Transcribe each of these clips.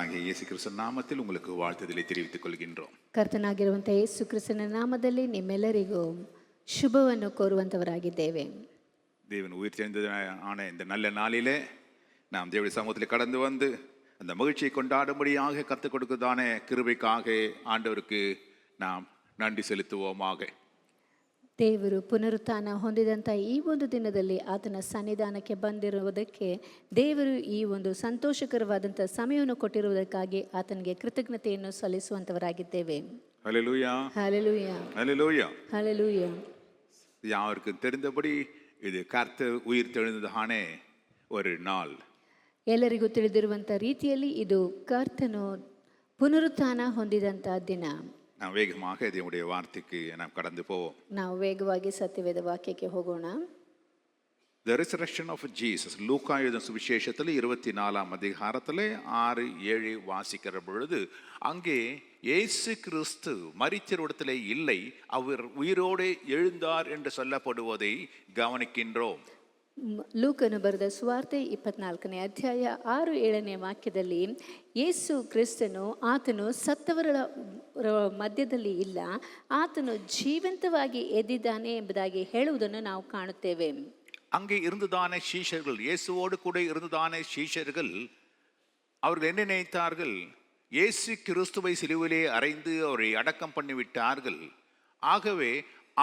கர்த்தராகிய இயேசு கிறிஸ்து நாமத்தில் உங்களுக்கு வாழ்த்துதலை தெரிவித்துக் கொள்கின்றோம். ಕರ್ತನಾಗಿರುವಂಥ ಯೇಸು ಕ್ರಿಸ್ತನ ನಾಮದಲ್ಲಿ ನಿಮ್ಮೆಲ್ಲರಿಗೂ ಶುಭವನ್ನು ಕೋರುವಂತವರಾಗಿದ್ದೇವೆ. தேவன் உயிர் ஆன இந்த நல்ல நாளிலே நாம் தேவனுடைய சமூகத்தில் கடந்து வந்து அந்த மகிழ்ச்சியை கொண்டாடும்படியாக கற்றுக் கொடுக்கதான கிருபைக்காக ஆண்டவருக்கு நாம் நன்றி செலுத்துவோமாக. ದೇವರು ಪುನರುತ್ಥಾನ ಹೊಂದಿದಂಥ ಈ ಒಂದು ದಿನದಲ್ಲಿ ಆತನ ಸನ್ನಿಧಾನಕ್ಕೆ ಬಂದಿರುವುದಕ್ಕೆ ದೇವರು ಈ ಒಂದು ಸಂತೋಷಕರವಾದಂಥ ಸಮಯವನ್ನು ಕೊಟ್ಟಿರುವುದಕ್ಕಾಗಿ ಆತನಿಗೆ ಕೃತಜ್ಞತೆಯನ್ನು ಸಲ್ಲಿಸುವಂತವರಾಗಿದ್ದೇವೆ. ஹல்லேலூயா, ஹல்லேலூயா, ஹல்லேலூயா. ஹல்லேலூயா. யாருக்கும் தெரிந்தபடி இது கர்த்தர் உயிர் தெழுந்ததான ஒரு நாள். ಎಲ್ಲರಿಗೂ ತಿಳಿದಿರುವಂಥ ರೀತಿಯಲ್ಲಿ ಇದು ಕರ್ತನು ಪುನರುತ್ಥಾನ ಹೊಂದಿದಂಥ ದಿನ. நாம் வேகமாக தேவனுடைய வார்த்தைக்கு நாம் கடந்து போவோம். ನಾವು ವೇಗವಾಗಿ ಸತ್ಯವೇದ ವಾಕ್ಯಕ್ಕೆ ಹೋಗೋಣ. The resurrection of Jesus, லூக்கா எழுதின சுவிசேஷத்தில் 24ஆம் அதிகாரத்தில் 6-7 வாசிக்கிற பொழுது அங்கே இயேசு கிறிஸ்து மரித்தவரிடத்திலே இல்லை, அவர் உயிரோடு எழுந்தார் என்று சொல்லப்படுவதை கவனிக்கின்றோம். ಲೂಕನು ಬರೆದ ಸುವಾರ್ತೆ 24ನೇ ಅಧ್ಯಾಯ 6-7ನೇ ವಾಕ್ಯದಲ್ಲಿ ಯೇಸು ಕ್ರಿಸ್ತನು ಆತನು ಸತ್ತವರ ಮಧ್ಯದಲ್ಲಿ ಇಲ್ಲ, ಆತನು ಜೀವಂತವಾಗಿ ಎದ್ದಿದ್ದಾನೆ ಎಂಬುದಾಗಿ ಹೇಳುವುದನ್ನು ನಾವು ಕಾಣುತ್ತೇವೆ. அங்கே இருந்ததான சீஷர்கள், இயேசுவோடு கூட இருந்ததான சீஷர்கள், அவர்கள் என்ன நினைத்தார்கள்? இயேசு கிறிஸ்துவை சிலுவிலே அறைந்து அவரை அடக்கம் பண்ணிவிட்டார்கள், ஆகவே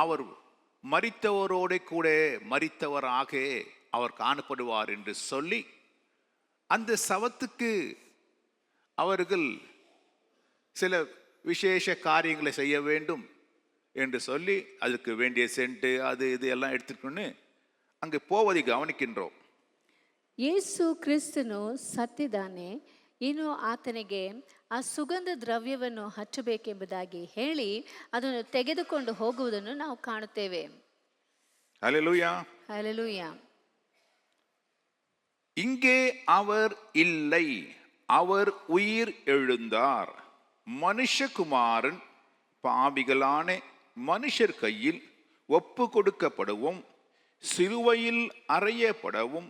அவர் மரித்தவரோடு கூட மரித்தவராக அவர் காணப்படுவார் என்று சொல்லி அந்த சவத்துக்கு அவர்கள் சில விசேஷ காரியங்களை செய்ய வேண்டும் என்று சொல்லி அதுக்கு வேண்டிய சென்ட் அது இது எல்லாம் எடுத்துக்கொண்டு அங்கே போவதை கவனிக்கின்றோம். ಯೇಸು ಕ್ರಿಸ್ತನು ಸತ್ತಿದ್ದಾನೆ, ಇನ್ನು ಆತನಿಗೆ ಆ ಸುಗಂಧ ದ್ರವ್ಯವನ್ನು ಹಚ್ಚಬೇಕೆಂಬುದಾಗಿ ಹೇಳಿ ಅದನ್ನು ತೆಗೆದುಕೊಂಡು ಹೋಗುವುದನ್ನು ನಾವು ಕಾಣುತ್ತೇವೆ. ஹல்லேலூயா, ஹல்லேலூயா. இங்கே அவர் இல்லை, அவர் உயிர் எழுந்தார். மனுஷகுமாரன் பாவிகளான மனுஷர் கையில் ஒப்பு கொடுக்கப்படவும் சிலுவையில் அறையப்படவும்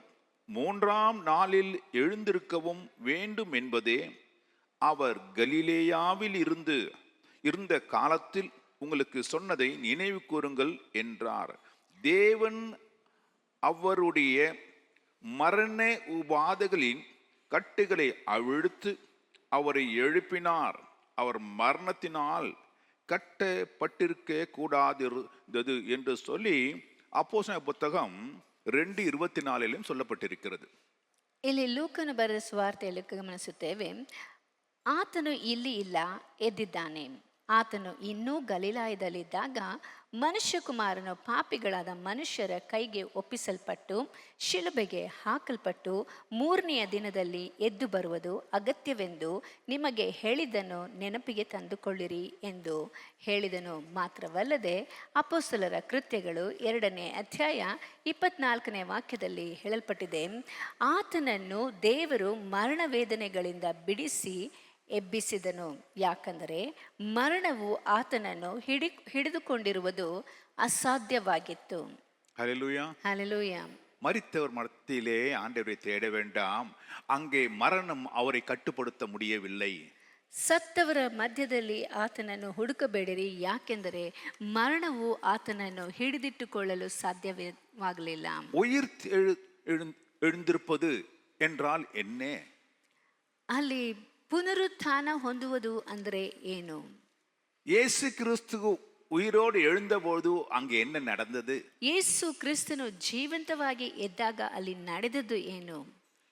3ஆம் நாளில் எழுந்திருக்கவும் வேண்டும் என்பதே அவர் கலிலேயாவில் இருந்த காலத்தில் உங்களுக்கு சொன்னதை நினைவு கூறுங்கள் என்றார். தேவன் அவருடைய மரண உபாதைகளின் கட்டுகளை அவிழ்த்து அவரை எழுப்பினார். அவர் மரணத்தினால் கட்டப்பட்டிருக்க கூடாதிருந்தது என்று சொல்லி அப்போஸ்தலர் புத்தகம் 2:24 சொல்லப்பட்டிருக்கிறது. ಇಲ್ಲಿ ಲೂಕನು ಬರೆದ ಸುವಾರ್ತೆಯಲ್ಲಿ ಗಮನಿಸುತ್ತೇವೆ, ಆತನು ಇಲ್ಲಿ ಇಲ್ಲ, ಎದ್ದಿದ್ದಾನೆ. ಆತನು ಇನ್ನೂ ಗಲಿಲಾಯದಲ್ಲಿದ್ದಾಗ ಮನುಷ್ಯಕುಮಾರನು ಪಾಪಿಗಳಾದ ಮನುಷ್ಯರ ಕೈಗೆ ಒಪ್ಪಿಸಲ್ಪಟ್ಟು ಶಿಲುಬೆಗೆ ಹಾಕಲ್ಪಟ್ಟು 3ನೆಯ ದಿನದಲ್ಲಿ ಎದ್ದು ಬರುವುದು ಅಗತ್ಯವೆಂದು ನಿಮಗೆ ಹೇಳಿದ್ದನ್ನು ನೆನಪಿಗೆ ತಂದುಕೊಳ್ಳಿರಿ ಎಂದು ಹೇಳಿದನು. ಮಾತ್ರವಲ್ಲದೆ ಅಪೊಸ್ತಲರ ಕೃತ್ಯಗಳು 2ನೇ ಅಧ್ಯಾಯ 24ನೇ ವಾಕ್ಯದಲ್ಲಿ ಹೇಳಲ್ಪಟ್ಟಿದೆ, ಆತನನ್ನು ದೇವರು ಮರಣ ವೇದನೆಗಳಿಂದ ಬಿಡಿಸಿ ಎಬ್ಬಿಸಿದನು, ಯಾಕಂದರೆ ಮರಣವು ಆತನನ್ನು ಹಿಡಿದುಕೊಂಡಿರುವುದು ಅಸಾಧ್ಯವಾಗಿತ್ತು. ஹல்லேலூயா, ஹல்லேலூயா. மரித்தவர் மத்தியிலே ஆண்டவரை தேட வேண்டாம், அங்கே மரணம் அவரை கட்டுப்படுத்த முடியவில்லை. ಸತ್ತವರ ಮಧ್ಯದಲ್ಲಿ ಆತನನ್ನು ಹುಡುಕಬೇಡಿರಿ, ಯಾಕೆಂದರೆ ಮರಣವು ಆತನನ್ನು ಹಿಡಿದಿಟ್ಟುಕೊಳ್ಳಲು ಸಾಧ್ಯವಾಗಲಿಲ್ಲ. உயிர் எழுந்திருப்பது என்றால் என்ன? ಅಲ್ಲಿ ಪುನರುತ್ಥಾನ ಹೊಂದುವುದು ಅಂದರೆ ಏನು? இயேசு கிறிஸ்து உயிரோடு எழுந்தபோது அங்கே என்ன நடந்தது? ಯೇಸು ಕ್ರಿಸ್ತನು ಜೀವಂತವಾಗಿ ಎದ್ದಾಗ ಅಲ್ಲಿ ನಡೆದದ್ದು ಏನು?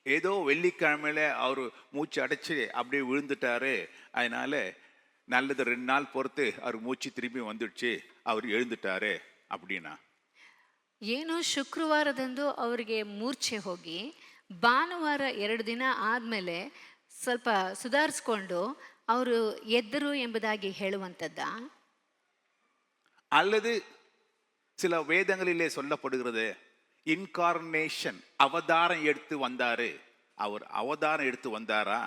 ஏதோ வெள்ளிக்கிழமையில அவர் மூச்சு அடைச்சு அப்படியே விழுந்துட்டாரு, அதனால நல்லது 2 நாள் பொறுத்து அவர் மூச்சு திரும்பி வந்துடுச்சு, அவர் எழுந்துட்டாரு அப்படின்னா? ಏನೋ ಶುಕ್ರವಾರದಂದು ಅವರಿಗೆ ಮೂರ್ಛೆ ಹೋಗಿ ಭಾನುವಾರ 2 ದಿನ ಆದಮೇಲೆ ಸ್ವಲ್ಪ ಸುಧಾರಿಸ್ಕೊಂಡು ಅವರು ಎದ್ದರು ಎಂಬುದಾಗಿ ಹೇಳುವಂಥದ್ದ? அல்லது சில வேதங்களிலே சொல்லப்படுகிறது இன்கார்னேஷன், அவதாரம் எடுத்து வந்தாரு. அவர் அவதாரம் எடுத்து வந்தாரா?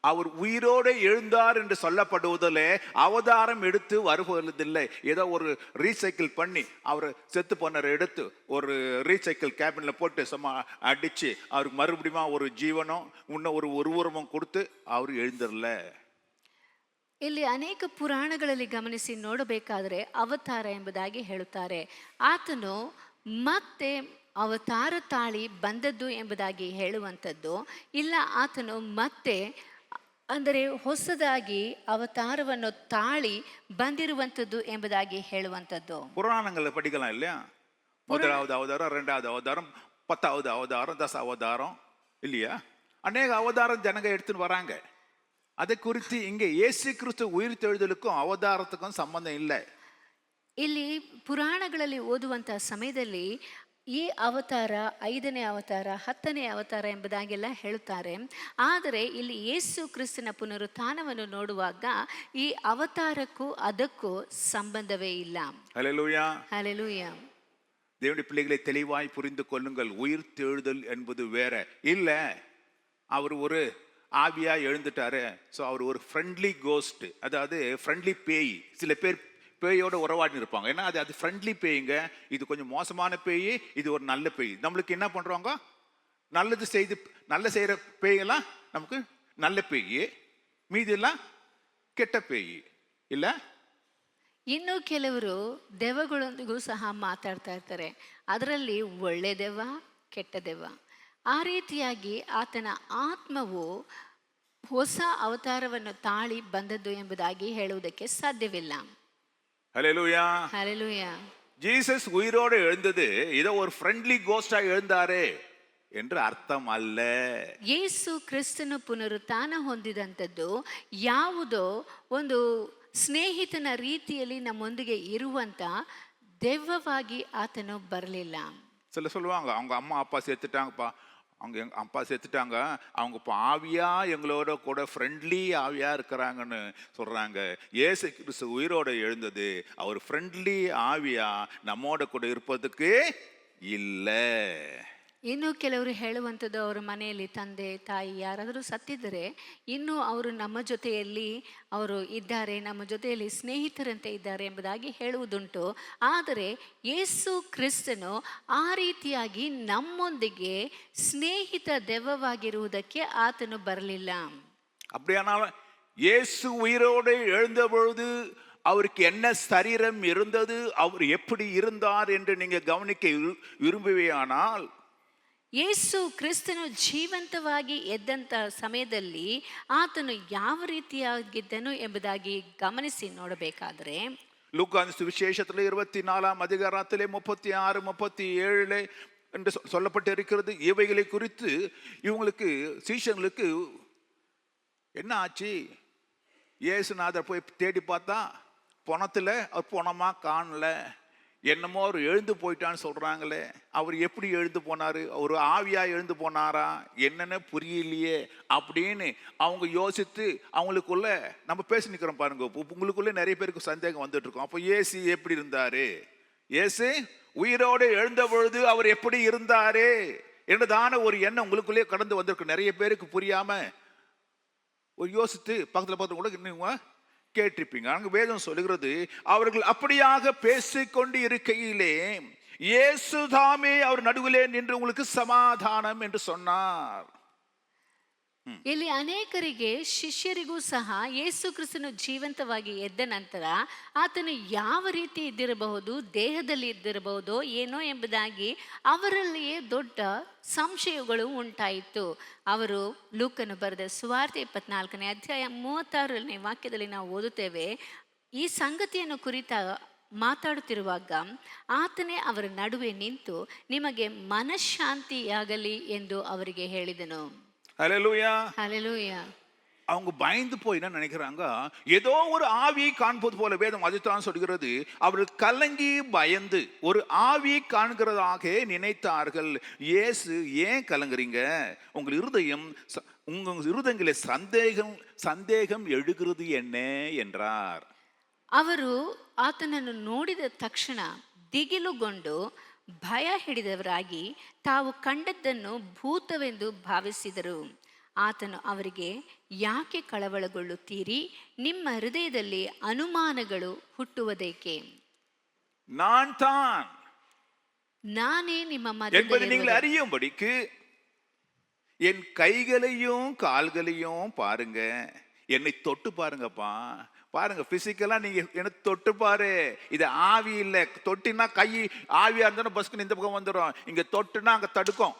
அவர் உயிரோடு எழுந்தார் என்று சொல்லப்படுவதில் அவதாரம் எடுத்து வருவதில்லை. ஏதோ ஒரு ரீசைக்கிள் பண்ணி அவர் செத்து போனரை எடுத்து ஒரு ரீசைக்கிள் கேபின்ல போட்டு சும்மா அடிச்சு அவருக்கு மறுபடியும் ஒரு ஜீவனம் இன்னும் ஒரு உருவமும் கொடுத்து அவர் எழுந்திரல. ಇಲ್ಲಿ ಅನೇಕ ಪುರಾಣಗಳಲ್ಲಿ ಗಮನಿಸಿ ನೋಡಬೇಕಾದರೆ ಅವತಾರ ಎಂಬುದಾಗಿ ಹೇಳುತ್ತಾರೆ. ಆತನು ಮತ್ತೆ ಅವತಾರ ತಾಳಿ ಬಂದದ್ದು ಎಂಬುದಾಗಿ ಹೇಳುವಂಥದ್ದು ಇಲ್ಲ, ಆತನು ಮತ್ತೆ ಅಂದರೆ ಹೊಸದಾಗಿ ಅವತಾರವನ್ನು ತಾಳಿ ಬಂದಿರುವಂಥದ್ದು ಎಂಬುದಾಗಿ ಹೇಳುವಂಥದ್ದು. புராணங்களை படிக்கலாம் இல்லையா? முதலாவது அவதாரம், ரெண்டாவது அவதாரம், 10வது அவதாரம், 10 அவதாரம் இல்லையா? அநேக அவதாரம் ஜனங்க எடுத்துன்னு வராங்க. அதை குறித்து இங்கே இயேசு கிறிஸ்து உயிர் தெழுதலுக்கும் அவதாரத்துக்கும் சம்பந்தம் இல்லை. ಇಲ್ಲಿ ಪುರಾಣಗಳಲ್ಲಿ ಓದುವಂತಹ ಸಮಯದಲ್ಲಿ ಈ ಅವತಾರ 5ನೇ ಅವತಾರ 10ನೇ ಅವತಾರ ಎಂಬುದಾಗೆಲ್ಲ ಹೇಳುತ್ತಾರೆ. ಆದರೆ ಇಲ್ಲಿ ಯೇಸು ಕ್ರಿಸ್ತನ ಪುನರುತ್ಥಾನವನ್ನು ನೋಡುವಾಗ ಈ ಅವತಾರಕ್ಕೂ ಅದಕ್ಕೂ ಸಂಬಂಧವೇ ಇಲ್ಲ. ஹல்லேலூயா. ஹல்லேலூயா. தேவனுடைய பிள்ளைகளை தெளிவாய் புரிந்து கொள்ளுங்கள். உயிர் தெழுதல் என்பது வேற இல்லை. அவர் ஒரு ஆவியா எழுந்துட்டாரு. ஸோ அவர் ஒரு ஃப்ரெண்ட்லி கோஸ்ட், அதாவது ஃப்ரெண்ட்லி பேய். சில பேர் பேயோட உறவாடி இருப்பாங்க. ஏன்னா அது ஃப்ரெண்ட்லி பேய்ங்க. இது கொஞ்சம் மோசமான பேய், இது ஒரு நல்ல பேய். நம்மளுக்கு என்ன பண்றோங்க, நல்லது செய்து நல்ல செய்யற பேயெல்லாம் நமக்கு நல்ல பேய், மீதி எல்லாம் ಕೆಟ್ಟ பேய் ಇಲ್ಲ. ಇನ್ನು ಕೆಲವರು ದೆವ್ವಗಳೊಂದಿಗೂ ಸಹ ಮಾತಾಡ್ತಾ ಇರ್ತಾರೆ. ಅದರಲ್ಲಿ ಒಳ್ಳೆ ದೆವ್ವ, ಕೆಟ್ಟ ದೆವ್ವ. ಆ ರೀತಿಯಾಗಿ ಆತನ ಆತ್ಮವು ಹೊಸ ಅವತಾರವನ್ನು ತಾಳಿ ಬಂದದ್ದು ಎಂಬುದಾಗಿ ಹೇಳುವುದಕ್ಕೆ ಸಾಧ್ಯವಿಲ್ಲ. ஹல்லேலூயா. ஹல்லேலூயா. ஜீசஸ் உயிரோடு எழுந்தது ஏதோ ஒரு ஃப்ரெண்ட்லி கோஸ்டா எழுந்தாரே என்று ಅರ್ಥம் ಅಲ್ಲ. ಯೇಸು ಕ್ರಿಸ್ತನು ಪುನರುತ್ಥಾನ ಹೊಂದಿದಂಥದ್ದು ಯಾವುದೋ ಒಂದು ಸ್ನೇಹಿತನ ರೀತಿಯಲ್ಲಿ ನಮ್ಮೊಂದಿಗೆ ಇರುವಂತ ದೆವ್ವವಾಗಿ ಆತನು ಬರಲಿಲ್ಲ. சில சொல்லுவாங்க, அவங்க அம்மா அப்பா செத்துட்டாங்கப்பா, அவங்க அப்பா செத்துட்டாங்க, அவங்க இப்போ ஆவியா எங்களோட கூட ஃப்ரெண்ட்லி ஆவியா இருக்கிறாங்கன்னு சொல்றாங்க. இயேசு கிறிஸ்து உயிரோட எழுந்தது அவர் ஃப்ரெண்ட்லி ஆவியா நம்மோட கூட இருப்பதுக்கு இல்லை. ಇನ್ನು ಕೆಲವರು ಹೇಳುವಂಥದ್ದು ಅವರ ಮನೆಯಲ್ಲಿ ತಂದೆ ತಾಯಿ ಯಾರಾದರೂ ಸತ್ತಿದ್ದರೆ ಇನ್ನು ಅವರು ನಮ್ಮ ಜೊತೆಯಲ್ಲಿ ಅವರು ಇದ್ದಾರೆ, ನಮ್ಮ ಜೊತೆಯಲ್ಲಿ ಸ್ನೇಹಿತರಂತೆ ಇದ್ದಾರೆ ಎಂಬುದಾಗಿ ಹೇಳುವುದುಂಟು. ಆದರೆ ಯೇಸು ಕ್ರಿಸ್ತನು ಆ ರೀತಿಯಾಗಿ ನಮ್ಮೊಂದಿಗೆ ಸ್ನೇಹಿತ ದೆವ್ವವಾಗಿರುವುದಕ್ಕೆ ಆತನು ಬರಲಿಲ್ಲ. அப்படியானால் இயேசு உயிரோடு எழுந்த பொழுது அவருக்கு என்ன சரீரம் இருந்தது, அவர் எப்படி இருந்தார் என்று நீங்க கவனிக்க விரும்புவேயானால், ಯೇಸು ಕ್ರಿಸ್ತನು ಜೀವಂತವಾಗಿ ಎದ್ದಂಥ ಸಮಯದಲ್ಲಿ ಆತನು ಯಾವ ರೀತಿಯಾಗಿದ್ದನು ಎಂಬುದಾಗಿ ಗಮನಿಸಿ ನೋಡಬೇಕಾದರೆ, லூக்கான் சுவிசேஷத்தில் 24ஆம் அதிகாரத்திலே 36, 37 என்று சொல்லப்பட்டு இருக்கிறது. இவைகளை குறித்து இவங்களுக்கு சீஷர்களுக்கு என்ன ஆச்சு, இயேசுநாதர் போய் தேடி பார்த்தா பணத்தில் அவர் பணமா காணல, என்னமோ அவர் எழுந்து போயிட்டான்னு சொல்றாங்களே, அவர் எப்படி எழுந்து போனாரு, ஒரு ஆவியா எழுந்து போனாரா என்னன்னு புரியலையே அப்படின்னு அவங்க யோசித்து அவங்களுக்குள்ள நம்ம பேசி நிற்கிறோம் பாருங்க. உங்களுக்குள்ள நிறைய பேருக்கு சந்தேகம் வந்துட்டு இருக்கோம். அப்போ இயேசு எப்படி இருந்தாரு, இயேசு உயிரோடு எழுந்த பொழுது அவர் எப்படி இருந்தாரு என்றதான ஒரு எண்ணம் உங்களுக்குள்ளே கடந்து வந்திருக்கு. நிறைய பேருக்கு புரியாம ஒரு யோசித்து பக்கத்தில் பார்த்து கூட நீங்க கேட்டிருப்பீங்க. அங்க வேதம் சொல்லுகிறது, அவர்கள் அப்படியாக பேசிக்கொண்டு இருக்கையிலே இயேசு தாமே அவர் நடுவிலே நின்று உங்களுக்கு சமாதானம் என்று சொன்னார். ಇಲ್ಲಿ ಅನೇಕರಿಗೆ ಶಿಷ್ಯರಿಗೂ ಸಹ ಯೇಸು ಕ್ರಿಸ್ತನು ಜೀವಂತವಾಗಿ ಎದ್ದ ನಂತರ ಆತನು ಯಾವ ರೀತಿ ಇದ್ದಿರಬಹುದು, ದೇಹದಲ್ಲಿ ಇದ್ದಿರಬಹುದೋ ಏನೋ ಎಂಬುದಾಗಿ ಅವರಲ್ಲಿಯೇ ದೊಡ್ಡ ಸಂಶಯಗಳು ಉಂಟಾಯಿತು. ಅವರು ಲೂಕನು ಬರೆದ ಸುವಾರ್ತೆ 24ನೇ ಅಧ್ಯಾಯ 36ನೇ ವಾಕ್ಯದಲ್ಲಿ ನಾವು ಓದುತ್ತೇವೆ, ಈ ಸಂಗತಿಯನ್ನು ಕುರಿತ ಮಾತಾಡುತ್ತಿರುವಾಗ ಆತನೇ ಅವರ ನಡುವೆ ನಿಂತು ನಿಮಗೆ ಮನಃಶಾಂತಿಯಾಗಲಿ ಎಂದು ಅವರಿಗೆ ಹೇಳಿದನು. ஹல்லேலூயா. ஹல்லேலூயா. அவங்க பயந்து போய் என்ன நினைக்கிறாங்க, ஏதோ ஒரு ஆவியை காண்பது போல வேதம் அதுதான் சொல்கிறது. அவர்கள் கலங்கி பயந்து ஒரு ஆவியை காண்கிறதாக நினைத்தார்கள். இயேசு, ஏன் கலங்குறீங்க, உங்கள் இருதயம் உங்கள் இருதயங்களே சந்தேகம் எழுகிறது என்ன என்றார். ಅವರು ಆತನನ್ನು ನೋಡಿದ ತಕ್ಷಣ ದಿಗಿಲುಗೊಂಡು ಭಯ ಹಿಡಿದವರಾಗಿ ತಾವು ಕಂಡದ್ದನ್ನು ಭೂತವೆಂದು ಭಾವಿಸಿದರು. ಆತನು ಅವರಿಗೆ, ಯಾಕೆ ಕಳವಳಗೊಳ್ಳುತ್ತೀರಿ? ನಿಮ್ಮ ಹೃದಯದಲ್ಲಿ ಅನುಮಾನಗಳು ಹುಟ್ಟುವುದೇಕೆ? நான் தான் ನಾನೇ ನಿಮ್ಮ என்பதை நீங்கள் ಮಧ್ಯದಲ್ಲಿ அறியும்படிக்கு என் கைகளையும் கால்களையும் பாருங்க, என்னை தொட்டு பாருங்கப்பா. பாருங்க, பிசிக்கலா நீங்க என்ன தொட்டு பாரு. இது ஆவி இல்ல. தொட்டினா கை ஆவியா இருந்தாலும் பஸ்க்கு இந்த பக்கம் வந்துடும். இங்க தொட்டுனா அங்க தடுக்கும்.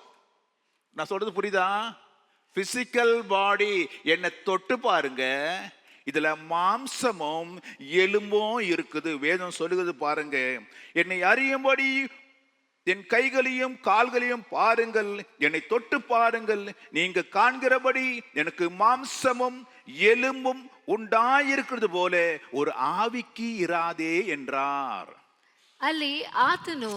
நான் சொல்றது புரியுதா? பிசிக்கல் பாடி என்னை தொட்டு பாருங்க. இதுல மாம்சமும் எலும்பும் இருக்குது. வேதம் சொல்லுகிறது பாருங்க. என்னை அறியும்படி என் கைகளையும் கால்களையும் பாருங்கள், என்னை தொட்டு பாருங்கள். நீங்க காண்கிறபடி எனக்கு மாம்சமும் எலும்பும் உண்டாயிருக்கிறது போல ஒரு ஆவிக்கு இராதே என்றார். ಅಲ್ಲಿ ಆತನು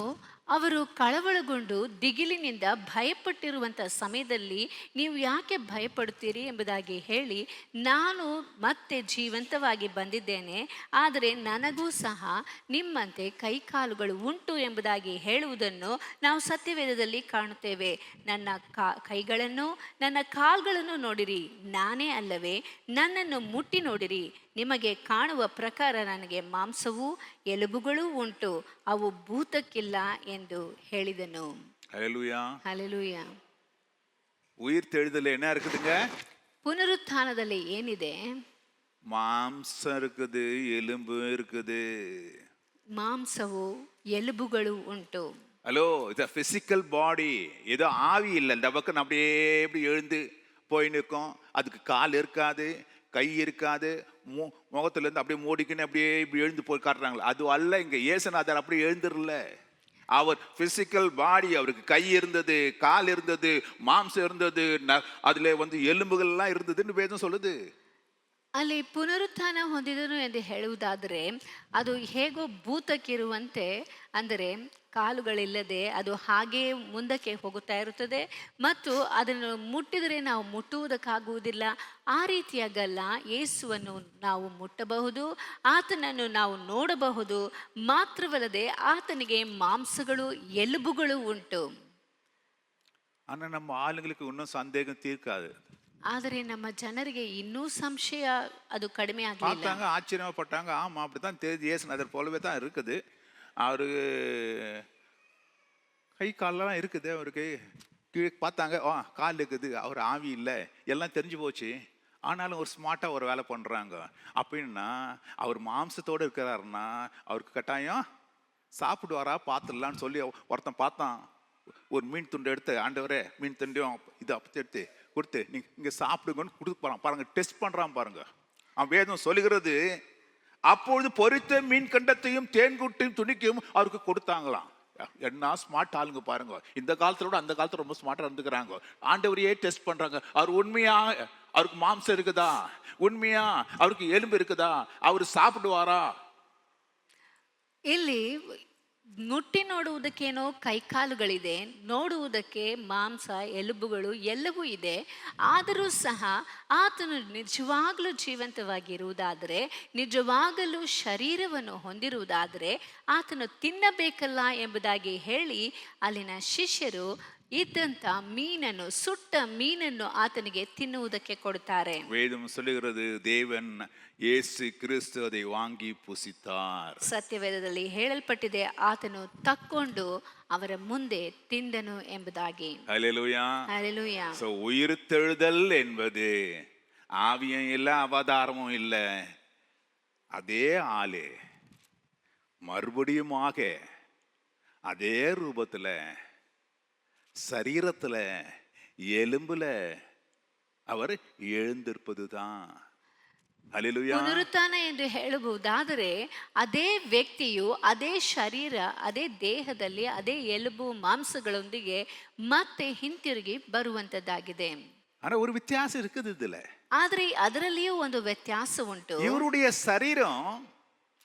ಅವರು ಕಳವಳಗೊಂಡು ದಿಗಿಲಿನಿಂದ ಭಯಪಟ್ಟಿರುವಂಥ ಸಮಯದಲ್ಲಿ ನೀವು ಯಾಕೆ ಭಯಪಡುತ್ತೀರಿ ಎಂಬುದಾಗಿ ಹೇಳಿ, ನಾನು ಮತ್ತೆ ಜೀವಂತವಾಗಿ ಬಂದಿದ್ದೇನೆ, ಆದರೆ ನನಗೂ ಸಹ ನಿಮ್ಮಂತೆ ಕೈಕಾಲುಗಳು ಉಂಟು ಎಂಬುದಾಗಿ ಹೇಳುವುದನ್ನು ನಾವು ಸತ್ಯವೇದದಲ್ಲಿ ಕಾಣುತ್ತೇವೆ. ನನ್ನ ಕೈಗಳನ್ನು ನನ್ನ ಕಾಲುಗಳನ್ನು ನೋಡಿರಿ, ನಾನೇ ಅಲ್ಲವೇ? ನನ್ನನ್ನು ಮುಟ್ಟಿ ನೋಡಿರಿ, ನಿಮಗೆ ಕಾಣುವ ಪ್ರಕಾರ ನನಗೆ ಮಾಂಸವೂ ಎಲುಬುಗಳೂ ಉಂಟು, ಅವು ಭೂತಕ್ಕಿಲ್ಲ ಎಂದು ಹೇಳಿದನು. ஹல்லேலூயா. ಹಲ್ಲೆಲೂಯಾ. உயிர் தெழுதல் என்ன இருக்குதுங்க? ಪುನರುತ್ಥಾನದಲ್ಲಿ ಏನಿದೆ? மாம்சம் இருக்குது, எலும்பு இருக்குது. ಮಾಂಸವು ಎಲುಬುಗಳು ಉಂಟು. ஹலோ, இது பிசிக்கல் பாடி. ஏதோ ஆவி இல்லை. இந்த பக்கம் அப்படியே இப்படி எழுந்து போய் நிற்கும். அதுக்கு கால் இருக்காது, கை இருக்காது, முகத்துல இருந்து அப்படியே மூடிக்கின்னு அப்படியே இப்படி எழுந்து போய் காட்டுறாங்களே, அது அல்ல. இங்க இயேசுநாதர் அப்படி எழுந்துடல. அவர் பிசிக்கல் பாடி, அவருக்கு கை இருந்தது, கால் இருந்தது, மாம்சம் இருந்தது, அதுல எலும்புகள் எல்லாம் இருந்ததுன்னு வேதம் சொல்லுது. ಅಲ್ಲಿ ಪುನರುತ್ಥಾನ ಹೊಂದಿದನು ಎಂದು ಹೇಳುವುದಾದರೆ ಅದು ಹೇಗೋ ಭೂತಕ್ಕಿರುವಂತೆ, ಅಂದರೆ ಕಾಲುಗಳಿಲ್ಲದೆ ಅದು ಹಾಗೇ ಮುಂದಕ್ಕೆ ಹೋಗುತ್ತಾ ಇರುತ್ತದೆ ಮತ್ತು ಅದನ್ನು ಮುಟ್ಟಿದರೆ ನಾವು ಮುಟ್ಟುವುದಕ್ಕಾಗುವುದಿಲ್ಲ. ಆ ರೀತಿಯಾಗಲ್ಲ. ಯೇಸುವನ್ನು ನಾವು ಮುಟ್ಟಬಹುದು, ಆತನನ್ನು ನಾವು ನೋಡಬಹುದು. ಮಾತ್ರವಲ್ಲದೆ ಆತನಿಗೆ ಮಾಂಸಗಳು ಎಲುಬುಗಳು ಉಂಟು. ஆனா நம்ம ஆளுங்களுக்கு இன்னும் சந்தேகம் தீர்க்காது. ಆದರೆ ನಮ್ಮ ಜನರಿಗೆ ಇನ್ನೂ ಸಂಶಯ ಅದು ಕಡಿಮೆ ಆಗಲಿಲ್ಲ. பார்த்தாங்க, ஆச்சரியப்பட்டாங்க. ஆமா, அப்படித்தான் தெரியுது, இயேசுநாதர் போலவே தான் இருக்குது. அவரு கை காலெல்லாம் இருக்குது. அவருக்கு கீழே பார்த்தாங்க, கால் இருக்குது, அவர் ஆவி இல்லை, எல்லாம் தெரிஞ்சு போச்சு. ஆனாலும் ஒரு ஸ்மார்ட்டாக ஒரு வேலை பண்ணுறாங்க. அப்படின்னா அவர் மாம்சத்தோடு இருக்கிறாருன்னா அவருக்கு கட்டாயம் சாப்பிடுவாரா பார்த்துடலான்னு சொல்லி ஒருத்தன் பார்த்தான். ஒரு மீன் துண்டு எடுத்து, ஆண்டவரே மீன் துண்டையும் இது அப்படி எடுத்து கொடுத்து நீங்க இங்க சாப்பிடுங்கன்னு கொடுத்து போறான் பாருங்க. டெஸ்ட் பண்றான் பாருங்க. அவன் வேதம் சொல்லுகிறது, அப்பொழுது பொரித்த மீன் கண்டத்தையும் தேன்கூட்டையும் துணிக்கையும் அவருக்கு கொடுத்தாங்களாம். என்ன ஸ்மார்ட் ஆளுங்க பாருங்க. இந்த காலத்தோட அந்த காலத்துல ரொம்ப ஸ்மார்ட்டா இருந்துக்கிறாங்க. ஆண்டவரையே டெஸ்ட் பண்றாங்க. அவர் உண்மையா, அவருக்கு மாம்சம் இருக்குதா, உண்மையா அவருக்கு எலும்பு இருக்குதா, அவர் சாப்பிடுவாரா? ಇಲ್ಲಿ ಮುಟ್ಟಿ ನೋಡುವುದಕ್ಕೇನೋ ಕೈಕಾಲುಗಳಿದೆ, ನೋಡುವುದಕ್ಕೆ ಮಾಂಸ ಎಲುಬುಗಳು ಎಲ್ಲವೂ ಇದೆ. ಆದರೂ ಸಹ ಆತನು ನಿಜವಾಗಲೂ ಜೀವಂತವಾಗಿರುವುದಾದರೆ, ನಿಜವಾಗಲೂ ಶರೀರವನ್ನು ಹೊಂದಿರುವುದಾದರೆ ಆತನು ತಿನ್ನಬೇಕಲ್ಲ ಎಂಬುದಾಗಿ ಹೇಳಿ ಅಲ್ಲಿನ ಶಿಷ್ಯರು ಇದ್ದಂಥ ಮೀನನ್ನು, ಸುಟ್ಟ ಮೀನನ್ನು ಆತನಿಗೆ ತಿನ್ನುವುದಕ್ಕೆ ಕೊಡುತ್ತಾರೆ. வேதம் சொல்லுகிறது, தேவன் இயேசு கிறிஸ்து அதை வாங்கி புசித்தார். ಸತ್ಯವೇದದಲ್ಲಿ ಹೇಳಲ್ಪಟ್ಟಿದೆ, ಆತನು ತಕ್ಕೊಂಡು ಅವರ ಮುಂದೆ ತಿಂದನು ಎಂಬುದಾಗಿ. ஹல்லேலூயா. ಹಲ್ಲೆಲೂಯಾ. சோ உயிர்த்தெழுதல் என்பது ஆவியும் இல்லை, அவதாரமும் இல்லை. அதே ஆளு மறுபடியுமாக அதே ரூபத்துல, சரீரத்துல, எலும்புல அவர் எழுந்திருப்பதுதான். ஹல்லேலூயா. ಪುನರುತ್ಥಾನ ಎಂದು ಹೇಳಬಹುದಾದರೆ ಅದೇ ವ್ಯಕ್ತಿಯು ಅದೇ ಶರೀರ, ಅದೇ ದೇಹದಲ್ಲಿ, ಅದೇ ಎಲುಬು ಮಾಂಸಗಳೊಂದಿಗೆ ಮತ್ತೆ ಹಿಂತಿರುಗಿ ಬರುವಂತದ್ದಾಗಿದೆ. ஆனா ஒரு வித்தியாசம் இருக்குது இதுல. ಆದರೆ ಅದರಲ್ಲಿಯೂ ಒಂದು ವ್ಯತ್ಯಾಸ ಉಂಟು. இவருடைய சரீரம்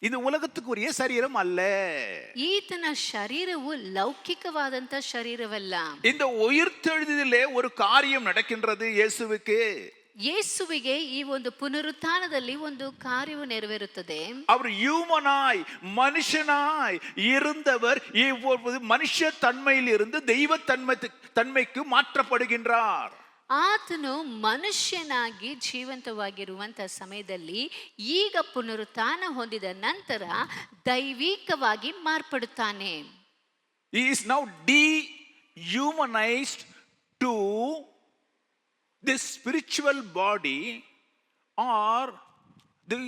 இது உலகத்துக்குரிய சரீரம் அல்ல. ಈತನ ಶರೀರವು ಲೌಕಿಕವಾದಂತ ಶರೀರವಲ್ಲ. இந்த உயிர்த்தெழுதலிலே ஒரு காரியம் நடக்கின்றது இயேசுவுக்கு. ಯೇಸುವಿಗೆ ಈ ಒಂದು ಪುನರುತ್ಥಾನದಲ್ಲಿ ಒಂದು ಕಾರ್ಯವು ನೆರವೇರುತ್ತದೆ. அவர் ஹியூமனாய், மனுஷனாய் இருந்தவர் இப்பொழுது மனுஷ தன்மையில் இருந்து தெய்வ தன்மைக்கு மாற்றப்படுகின்றார். ಆತನು ಮನುಷ್ಯನಾಗಿ ಜೀವಂತವಾಗಿರುವಂಥ ಸಮಯದಲ್ಲಿ ಈಗ ಪುನರುತ್ಥಾನ ಹೊಂದಿದ ನಂತರ ದೈವಿಕವಾಗಿ ಮಾರ್ಪಡುತ್ತಾನೆ. He is now dehumanized to this spiritual body or the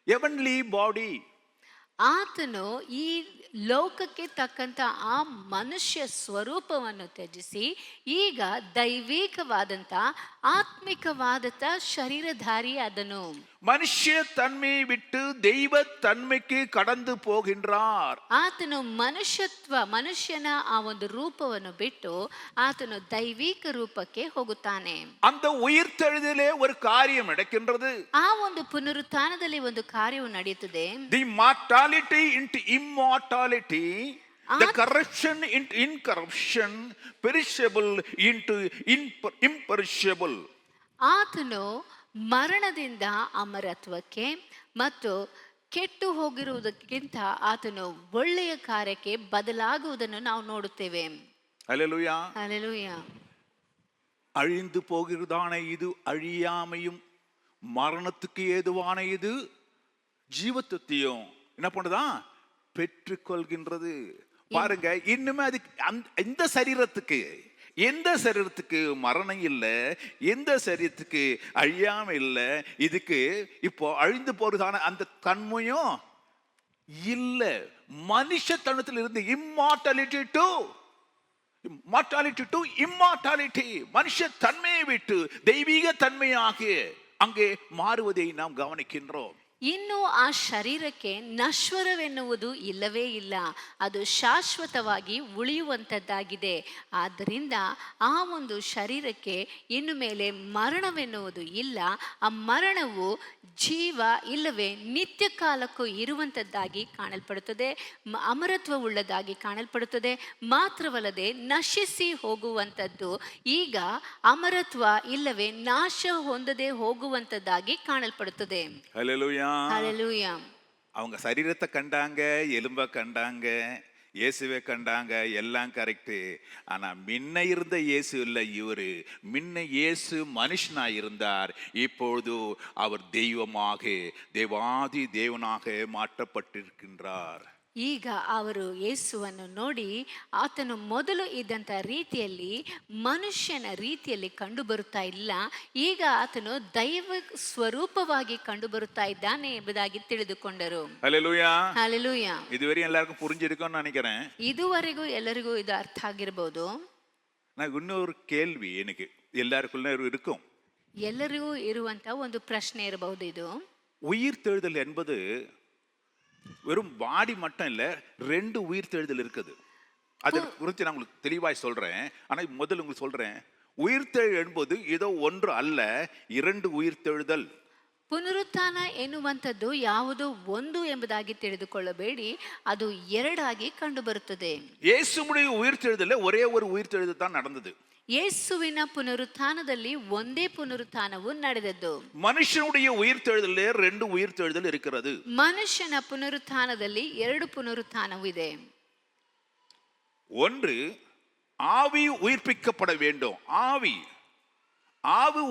heavenly body. ಆತನು ಈ ಲೋಕಕ್ಕೆ ತಕ್ಕಂಥ ಆ ಮನುಷ್ಯ ಸ್ವರೂಪವನ್ನು ತ್ಯಜಿಸಿ ಈಗ ದೈವಿಕವಾದಂಥ ಆತ್ಮಿಕವಾದಂಥ ಶರೀರಧಾರಿಯಾದನು. மனுஷ தன்மையை விட்டு தெய்வ தன்மைக்கு கடந்து போகின்றார். ಆತನು ಮನುಷ್ಯನ ಆ ಒಂದು ರೂಪವನ್ನು ಬಿಟ್ಟು ಆತನು ದೈವಿಕ ರೂಪಕ್ಕೆ ಹೋಗುತ್ತಾನೆ. அந்த உயிர்த்தெழுதலே ஒரு காரியம் நடக்கின்றது. ಆ ಒಂದು ಪುನರುತ್ಥಾನದಲ್ಲಿ ಒಂದು ಕಾರ್ಯವು ನಡೆಯುತ್ತದೆ. The mortality into immortality, the corruption into incorruption, perishable into imperishable. ಆತನು ಮರಣದಿಂದ ಅಮರತ್ವಕ್ಕೆ ಮತ್ತು ಕೆಟ್ಟು ಹೋಗಿರುವುದಕ್ಕಿಂತ ಆತನು ಒಳ್ಳೆಯ ಕಾರ್ಯಕ್ಕೆ ಬದಲಾಗುವುದನ್ನು ನಾವು ನೋಡುತ್ತೇವೆ. ஹல்லேலூயா. ಹಲ್ಲೆಲೂಯಾ. அழிந்து போகிறதான இது அழியாமையும் மரணத்துக்கு ஏதுவான இது ஜீவத்துவத்தையும் என்ன பண்ணுதா பெற்றுக்கொள்கின்றது. பாருங்க, இன்னுமே அதுக்கு இந்த சரீரத்துக்கு எந்த சரீரத்துக்கு மரணம் இல்லை, எந்த சரீரத்துக்கு அழியாம இல்லை, இதுக்கு இப்போ அழிந்து போறதான அந்த தன்மையும் இல்லை. மனுஷத்தனத்தில் இருந்து இம்மார்டாலிட்டி டு இம்மார்டாலிட்டி, மனுஷ தன்மையை விட்டு தெய்வீக தன்மையாக அங்கே மாறுவதை நாம் கவனிக்கின்றோம். ಇನ್ನು ಆ ಶರೀರಕ್ಕೆ ನಶ್ವರವೆನ್ನುವುದು ಇಲ್ಲವೇ ಇಲ್ಲ, ಅದು ಶಾಶ್ವತವಾಗಿ ಉಳಿಯುವಂಥದ್ದಾಗಿದೆ. ಆದ್ದರಿಂದ ಆ ಒಂದು ಶರೀರಕ್ಕೆ ಇನ್ನು ಮೇಲೆ ಮರಣವೆನ್ನುವುದು ಇಲ್ಲ. ಆ ಮರಣವು ಜೀವ ಇಲ್ಲವೇ ನಿತ್ಯ ಕಾಲಕ್ಕೂ ಇರುವಂಥದ್ದಾಗಿ ಕಾಣಲ್ಪಡುತ್ತದೆ, ಅಮರತ್ವವುಳ್ಳದಾಗಿ ಕಾಣಲ್ಪಡುತ್ತದೆ. ಮಾತ್ರವಲ್ಲದೆ ನಶಿಸಿ ಹೋಗುವಂಥದ್ದು ಈಗ ಅಮರತ್ವ ಇಲ್ಲವೇ ನಾಶ ಹೊಂದದೆ ಹೋಗುವಂಥದ್ದಾಗಿ ಕಾಣಲ್ಪಡುತ್ತದೆ. ஹல்லேலூயா. ஹல்லேலூயா. அவங்க சரீரத்தை கண்டாங்க, எலும்பை கண்டாங்க, இயேசுவை கண்டாங்க, எல்லாம் கரெக்டு. ஆனா முன்ன இருந்த இயேசு இல்லை இவரு. முன்ன இயேசு மனுஷனா இருந்தார், இப்பொழுது அவர் தெய்வமாக தேவாதி தேவனாக மாற்றப்பட்டிருக்கின்றார். ಈಗ ಅವರು ಯೇಸುವನ್ನು ನೋಡಿ ಆತನು ಮೊದಲು ಇದ್ದಂಥ ರೀತಿಯಲ್ಲಿ ಮನುಷ್ಯನ ರೀತಿಯಲ್ಲಿ ಕಂಡು ಬರುತ್ತಾ ಇಲ್ಲ, ಈಗ ಆತನು ದೈವ ಸ್ವರೂಪವಾಗಿ ಕಂಡು ಬರುತ್ತಾ ಇದ್ದಾನೆ ಎಂಬುದಾಗಿ ತಿಳಿದುಕೊಂಡರು. ஹல்லேலூயா. ಹಲ್ಲೆಲೂಯಾ. இதுவரை எல்லாருக்கும் புரிஞ்சிருக்கும்னு நினைக்கிறேன். ಇದುವರೆಗೂ ಎಲ್ಲರಿಗೂ ಇದು ಅರ್ಥ ಆಗಿರಬಹುದು. நான் இன்னொரு கேள்வி எனக்கு எல்லாருக்குள்ள இருக்கும். ಎಲ್ಲರಿಗೂ ಇರುವಂತ ಒಂದು ಪ್ರಶ್ನೆ ಇರಬಹುದು. ಇದು உயிர்த்தெழுதல் என்பது வெறும் பாடி மட்டும் இல்ல, ரெண்டு உயிர்த்தெழுதல் இருக்குது. அதை குறித்து நான் உங்களுக்கு தெளிவாய் சொல்றேன். ஆனா முதல்ல உங்களுக்கு சொல்றேன், உயிர்த்தெழுதல் என்பது ஏதோ ஒன்று அல்ல, இரண்டு உயிர்த்தெழுதல். ಪುನರುತ್ಥಾನ ಎನ್ನುವಂಥದ್ದು ಯಾವುದೋ ಒಂದು ಎಂಬುದಾಗಿ ತಿಳಿದುಕೊಳ್ಳಬೇಡಿ, ಅದು ಎರಡಾಗಿ ಕಂಡು ಬರುತ್ತದೆ. இயேசுவுடைய உயிர்த்தெழுதல்ல ஒரே ஒரு உயிர்த்தெழுதல் தான் நடந்தது. ಯೇಸುವಿನ ಪುನರುತ್ಥಾನದಲ್ಲಿ ಒಂದೇ ಪುನರುತ್ಥಾನವು ನಡೆದದ್ದು. மனுஷனுடைய உயிர்த்தெழுதல்ல ரெண்டு உயிர்த்தெழுதல் இருக்கிறது. ಮನುಷ್ಯನ ಪುನರುತ್ಥಾನದಲ್ಲಿ ಎರಡು ಪುನರುತ್ಥಾನವಿದೆ. ஒன்று ஆவி உயிர்ப்பிக்கப்பட வேண்டும், ஆவி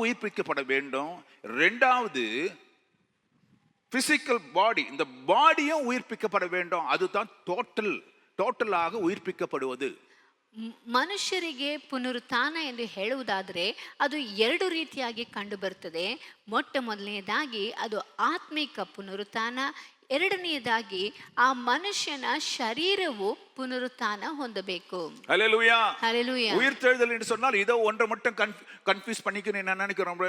உயிர்ப்பிக்கப்பட வேண்டும். இரண்டாவது பிசிக்கல் பாடி, இந்த பாடியும் உயிர்ப்பிக்கப்பட வேண்டும். அதுதான் டோட்டலாக உயிர்ப்பிக்கப்படுவது. ಮನುಷ್ಯರಿಗೆ ಪುನರುತ್ಥಾನ ಎಂದು ಹೇಳುವುದಾದರೆ ಅದು ಎರಡು ರೀತಿಯಾಗಿ ಕಂಡು ಬರುತ್ತದೆ. ಮೊಟ್ಟ ಮೊದಲನೆಯದಾಗಿ ಅದು ಆತ್ಮಿಕ ಪುನರುತ್ಥಾನ, ಎರಡನೆಯದಾಗಿ ಆ ಮನುಷ್ಯನ ಶರೀರವು ಪುನರುತ್ಥಾನ ಹೊಂದಬೇಕು. ஹல்லேலூயா. ஹல்லேலூயா. உயிர்த்தெழுதல் என்று சொன்னால் இதோ ஒன்றை மட்டும் கன்ஃபியூஸ் பண்ணிக்கணும் நான் நினைக்கிறோம்.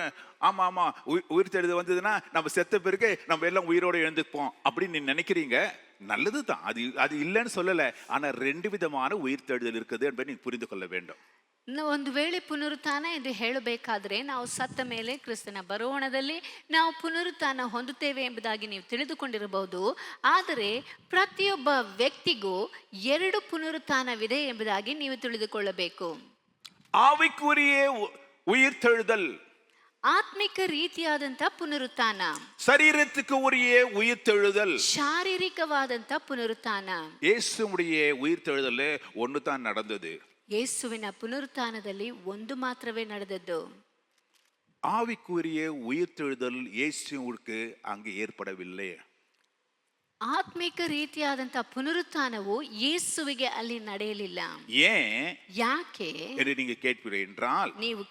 ஆமா உயிர்த்தெழுதல் வந்ததுன்னா நம்ம செத்த பிறகு நம்ம எல்லாம் உயிரோட எழுந்துப்போம் அப்படின்னு நீ நினைக்கிறீங்க. நல்லது தான், அது இல்லைன்னு சொல்லல. ஆனா ரெண்டு விதமான உயிர்த்தெழுதல் இருக்குது என்பதை நீ புரிந்து கொள்ள வேண்டும். ಒಂದು ವೇಳೆ ಪುನರುತ್ಥಾನ ಎಂದು ಹೇಳಬೇಕಾದ್ರೆ ನಾವು ಸತ್ತ ಮೇಲೆ ಕ್ರಿಸ್ತನ ಬರೋಣದಲ್ಲಿ ನಾವು ಪುನರುತ್ಥಾನ ಹೊಂದುತ್ತೇವೆ ಎಂಬುದಾಗಿ ನೀವು ತಿಳಿದುಕೊಂಡಿರಬಹುದು. ಆದರೆ ಪ್ರತಿಯೊಬ್ಬ ವ್ಯಕ್ತಿಗೂ ಎರಡು ಪುನರುತ್ಥಾನವಿದೆ ಎಂಬುದಾಗಿ ನೀವು ತಿಳಿದುಕೊಳ್ಳಬೇಕು. ஆவிக்குரிய உயிர்த்தெழுதல், ಆತ್ಮಿಕ ರೀತಿಯಾದಂಥ ಪುನರುತ್ಥಾನ, சரீரத்துக்கு உரிய உயிர்த்தெழுதல், ಶಾರೀರಿಕವಾದಂಥ ಪುನರುತ್ಥಾನ. இயேசுவுடைய உயிர்த்தெழுதல் ஒன்று தான் நடந்தது. ಯೇಸುವಿನ ಪುನರುತ್ಥಾನದಲ್ಲಿ ಒಂದು ಮಾತ್ರವೇ ನಡೆದದ್ದು. ஆவிக்குரிய உயிர்த்தெழுதல் இயேசுவுக்கு அங்கே ஏற்படவில்லை. ಆತ್ಮಿಕ ರೀತಿಯಾದಂತಹ ಪುನರುತ್ಥಾನವು ಯೇಸುವಿಗೆ ಅಲ್ಲಿ ನಡೆಯಲಿಲ್ಲ. ஏன் ಯಾಕೆ என்று நீங்க கேட்கிறீர்கள் என்றால், ನೀವು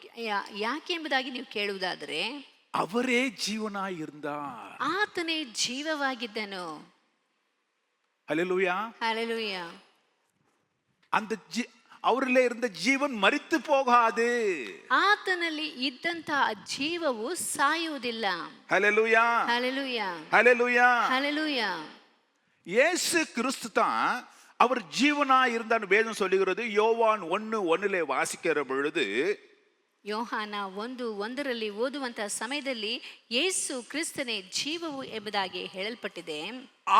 ಯಾಕೆ ಎಂಬುದಾಗಿ ನೀವು ಕೇಳುವುದಾದರೆ, அவரே ஜீவனாய் இருந்தார். ಆತನೇ ಜೀವವಾಗಿದ್ದನು. ஹல்லேலூயா. ಹಲ್ಲೆಲೂಯ. அந்த அவரிலே இருந்த ஜீவன் மரித்து போகாது. ಆತನಲ್ಲಿ ಇದ್ದಂತಹ ಜೀವವು ಸಾಯುವುದಿಲ್ಲ. ஹல்லேலூயா. ಹಲ್ಲೆಲೂಯ. ஹல்லேலூயா. ಹಲ್ಲೆಲೂಯ. இயேசு கிறிஸ்து தான் அவர் ஜீவனாய் இருந்தார் வேதம் சொல்லுகிறது. யோவான் 1:1 வாசிக்கிற பொழுது, ಯೋಹಾನ 1:1 ಓದುವಂತಹ ಸಮಯದಲ್ಲಿ ಯೇಸು ಕ್ರಿಸ್ತನೇ ಜೀವವು ಎಂಬುದಾಗಿ ಹೇಳಲ್ಪಟ್ಟಿದೆ.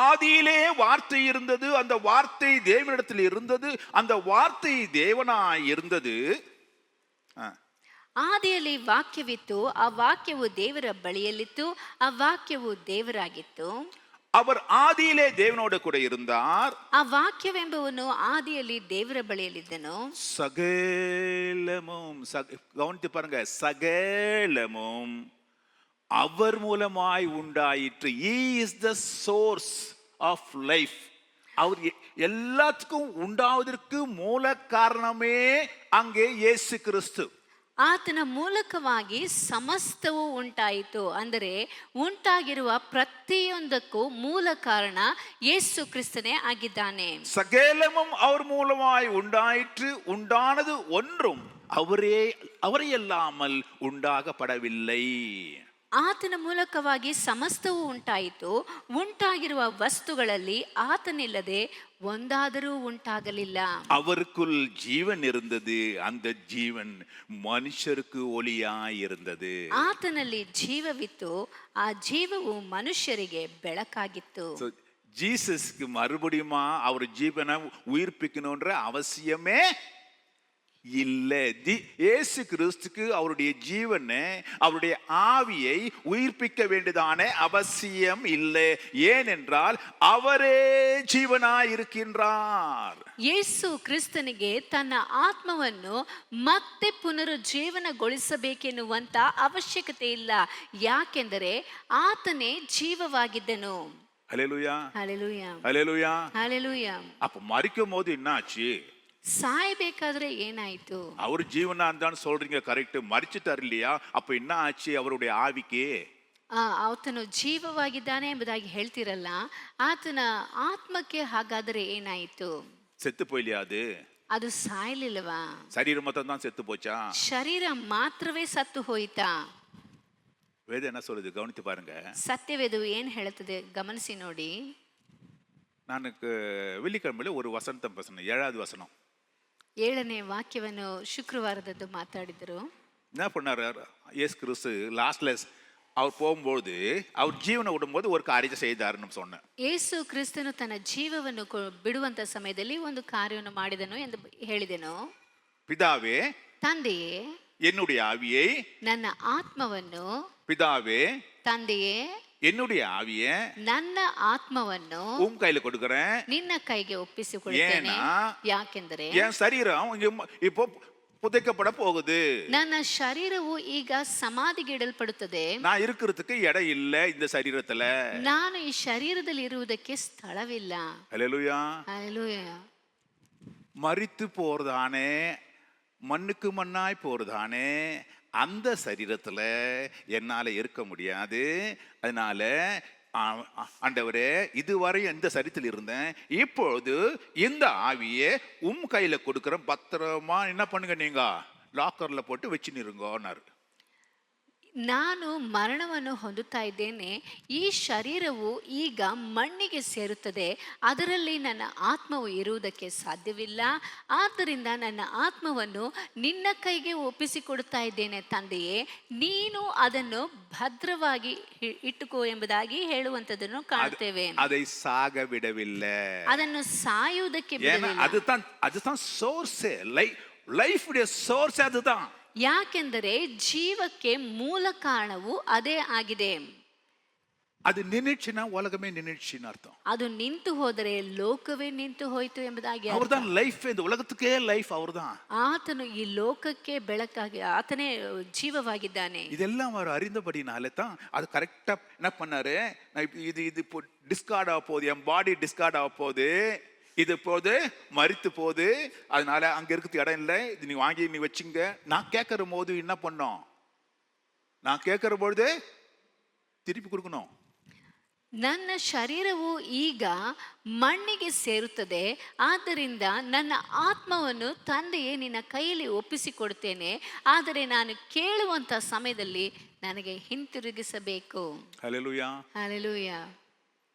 ஆதியிலே வார்த்தை இருந்தது, அந்த வார்த்தை தேவனிடத்தில் இருந்தது, அந்த வார்த்தை தேவனாய் இருந்தது. ಆದಿಯಲ್ಲಿ ವಾಕ್ಯವಿತ್ತು, ಆ ವಾಕ್ಯವು ದೇವರ ಬಳಿಯಲ್ಲಿತ್ತು, ಆ ವಾಕ್ಯವು ದೇವರಾಗಿತ್ತು. அவர் ஆதியிலே தேவனோடு கூட இருந்தார். ಆ ವಾಕ್ಯವೆಂಬವನು ಆದಿಯಲ್ಲಿ ದೇವರ ಬಳಿಯಲ್ಲಿದ್ದನು. சகலமும் கவனித்து பாருங்க, சகலமும் அவர் மூலமாய் உண்டாயிற்று. He is the source of life. அவர் எல்லாத்துக்கும் உண்டாவதற்கு மூல காரணமே அங்கே இயேசு கிறிஸ்து. ಆತನ ಮೂಲಕವಾಗಿ ಸಮಸ್ತವೂ ಉಂಟಾಯಿತು. ಅಂದರೆ ಉಂಟಾಗಿರುವ ಪ್ರತಿಯೊಂದಕ್ಕೂ ಮೂಲ ಕಾರಣ ಯೇಸು ಕ್ರಿಸ್ತನೇ ಆಗಿದ್ದಾನೆ. சகலமும் அவர் மூலமாய் உண்டாயிற்று. உண்டானது ஒன்றும் அவரை அல்லாமல் உண்டாகப்படவில்லை. ಆತನ ಮೂಲಕವಾಗಿ ಸಮಸ್ತವೂ ಉಂಟಾಯಿತು. ಉಂಟಾಗಿರುವ ವಸ್ತುಗಳಲ್ಲಿ ಆತನಿಲ್ಲದೆ ಒಂದಾದರೂ ಉಂಟಾಗಲಿಲ್ಲ. அவருக்குள் ஜீவன் இருந்தது, அந்த ஜீவன் மனுஷருக்கு ஒளியாய் இருந்தது. ಆತನಲ್ಲಿ ಜೀವವಿತ್ತು, ಆ ಜೀವವು ಮನುಷ್ಯರಿಗೆ ಬೆಳಕಾಗಿತ್ತು. ஜீசஸ்க்கு மறுபடியுமா அவர் ஜீவனை உயிர்ப்பிக்கணும்ன்ற அவசியமே இல்லை. இயேசு கிறிஸ்துக்கு அவருடைய ஜீவனை, அவருடைய ஆவியை உயிர்ப்பிக்க வேண்டியதான அவசியம் இல்லை. ஏனென்றால் அவரே ஜீவனாய் இருக்கின்றார். ಯೇಸು ಕ್ರಿಸ್ತನಿಗೆ ತನ್ನ ಆತ್ಮವನ್ನು ಮತ್ತೆ ಪುನರುಜ್ಜೀವನಗೊಳಿಸಬೇಕೆನ್ನುವಂತ ಅವಶ್ಯಕತೆ ಇಲ್ಲ. ಯಾಕೆಂದರೆ ಆತನೇ ಜೀವವಾಗಿದ್ದನು. ஹல்லேலூயா. ಹಲ್ಲೆಲೂಯ. ஹல்லேலூயா. ಹಲ್ಲೆಲೂಯ. அப்ப மரிக்கும் போது என்னாச்சு? ಸಾಯಬೇಕಾದ್ರೆ ಏನಾಯ್ತು? அவர் ஜீவனா இருந்தான்னு சொல்றீங்க, கரெக்ட். மரிச்சிட்டார் இல்லையா? அப்ப என்ன ஆச்சு அவருடைய ஆவிக்கு? ಆತನು ಜೀವವಾಗಿದ್ದಾನೆ ಎಂಬುದಾಗಿ ಹೇಳ್ತಿರಲ್ಲ, ಆತನ ಆತ್ಮಕ್ಕೆ ಹಾಗಾದರೆ ಏನಾಯಿತು? செத்து போயிலையா? ಅದು ಸಾಯಲಿಲ್ಲವಾ? சரீரம் மொத்தம் தான் செத்து போச்சா? ಶರೀರ ಮಾತ್ರವೇ ಸತ್ತು ಹೋಯಿತಾ? வேதம் என்ன சொல்லுது கவனித்து பாருங்க. ಸತ್ಯವೇದು ಏನ್ ಹೇಳುತ್ತದೆ ಗಮನಿಸಿ ನೋಡಿ. நான் வெள்ளிக்கிழமையில ஒரு வசனம் பேசணும், 7வது வசனம். 7ನೇ ವಾಕ್ಯವನ್ನು ಶುಕ್ರವಾರದದ್ದು ಮಾತಾಡಿದರು. என்ன பண்ணாரு இயேசு கிறிஸ்து? லாஸ்ட்ல அவர் போகும்போது அவர் ஜீவனை விடும்போது ஒரு காரியத்தை செய்தாருன்னு சொன்னேன். ಯೇಸು ಕ್ರಿಸ್ತನು ತನ್ನ ಜೀವವನ್ನು ಬಿಡುವಂತ ಸಮಯದಲ್ಲಿ ಒಂದು ಕಾರ್ಯವನ್ನು ಮಾಡಿದನು ಎಂದು ಹೇಳಿದೆನು. பிதாவே, ತಂದೆಯೇ, என்னுடைய ஆவியை, ನನ್ನ ಆತ್ಮವನ್ನು, பிதாவே, ತಂದೆಯೇ, என்னுடைய ஆவியை ನನ್ನ ಆತ್ಮವನ್ನು உம் கையில கொடுக்கிறேன், ನಿನ್ನ ಕೈಗೆ ಒಪ್ಪಿಸಿಕೊಡುತ್ತೇನೆ. ಯಾಕೆಂದರೆ என் சரீரம் இப்போ புதைக்கப்பட போகுது. ನನ್ನ ಶರೀರವು ಈಗ ಸಮಾಧಿಗೆ ಇಡಲ್ಪಡುತ್ತದೆ. நான் இருக்கிறதுக்கு இடம் இல்ல இந்த சரீரத்துல. ನಾನು ಈ ಶರೀರದಲ್ಲಿ ಇರುವುದಕ್ಕೆ ಸ್ಥಳವಿಲ್ಲ. ஹல்லேலூயா. ಹಲ್ಲೆಲೂಯ. மரித்து போறதானே, மண்ணுக்கு மண்ணாய் போறதானே அந்த சரீரத்துல என்னால இருக்க முடியாது. அதனால ஆண்டவரே, இதுவரை இந்த சரீரத்தில் இருந்தேன், இப்பொழுது இந்த ஆவியை உம் கையில கொடுக்கிறேன், பத்திரமா என்ன பண்ணுங்க, நீங்க லாக்கர்ல போட்டு வச்சுருங்கன்னாரு. ನಾನು ಮರಣವನ್ನು ಹೊಂದುತ್ತಾ ಇದ್ದೇನೆ. ಈ ಶರೀರವು ಈಗ ಮಣ್ಣಿಗೆ ಸೇರುತ್ತದೆ. ಅದರಲ್ಲಿ ನನ್ನ ಆತ್ಮವು ಇರುವುದಕ್ಕೆ ಸಾಧ್ಯವಿಲ್ಲ. ಆದ್ದರಿಂದ ನನ್ನ ಆತ್ಮವನ್ನು ನಿನ್ನ ಕೈಗೆ ಒಪ್ಪಿಸಿಕೊಡುತ್ತಾ ಇದ್ದೇನೆ ತಂದೆಯೇ, ನೀನು ಅದನ್ನು ಭದ್ರವಾಗಿ ಇಟ್ಟುಕೋ ಎಂಬುದಾಗಿ ಹೇಳುವಂತದನ್ನು ಕಾಣುತ್ತೇವೆ. அதை சாக விடவில்லை, ಅದನ್ನು ಸಾಯುವುದಕ್ಕೆ ಬಿಡಲಿಲ್ಲ. அதுதான் சோர்ஸ், லைஃப் உடைய சோர்ஸ் அதுதான். ಯಾಕೆಂದರೆ ಜೀವಕ್ಕೆ ಮೂಲ ಕಾರಣವು ಅದೇ ಆಗಿದೆ. அது நின்னுச்சுன்னா உலகமே நின்னுச்சுன்னு அர்த்தம். ಅದು ನಿಂತು ಹೋದರೆ ಲೋಕವೇ ನಿಂತು ಹೋಯಿತು ಎಂಬುದಾಗಿ ಅರ್ಥ. அவர்தான் லைஃப், இந்த உலகத்துக்கே லைஃப் அவர்தான். ಆತನು ಈ ಲೋಕಕ್ಕೆ ಬೆಳಕಾಗಿ ಆತನೇ ಜೀವವಾಗಿದ್ದಾನೆ. இதெல்லாம் அவர் அறிந்தபடினாலே தான் அது கரெக்டா என்ன பண்ணாரு, இது இது இப்போ டிஸ்கார்ட் ஆக போகுது, என் பாடி டிஸ்கார்ட் ஆக போகுது, இது போது மரித்து போகுது, அதனால அங்க இருக்கிறது இடம் இல்லை, இது நீ வாங்கி நீ வச்சுங்க. நான் கேட்கற போது என்ன பண்ணோம், நான் கேட்கற பொழுது திருப்பி கொடுக்கணும். ನನ್ನ ಶರೀರವು ಈಗ ಮಣ್ಣಿಗೆ ಸೇರುತ್ತದೆ, ಆದ್ದರಿಂದ ನನ್ನ ಆತ್ಮವನ್ನು ತಂದೆಯೇ ನಿನ್ನ ಕೈಯಲ್ಲಿ ಒಪ್ಪಿಸಿಕೊಡ್ತೇನೆ, ಆದರೆ ನಾನು ಕೇಳುವಂತ ಸಮಯದಲ್ಲಿ ನನಗೆ ಹಿಂತಿರುಗಿಸಬೇಕು. ஹல்லேலூயா. ಹಲ್ಲೆಲೂಯಾ.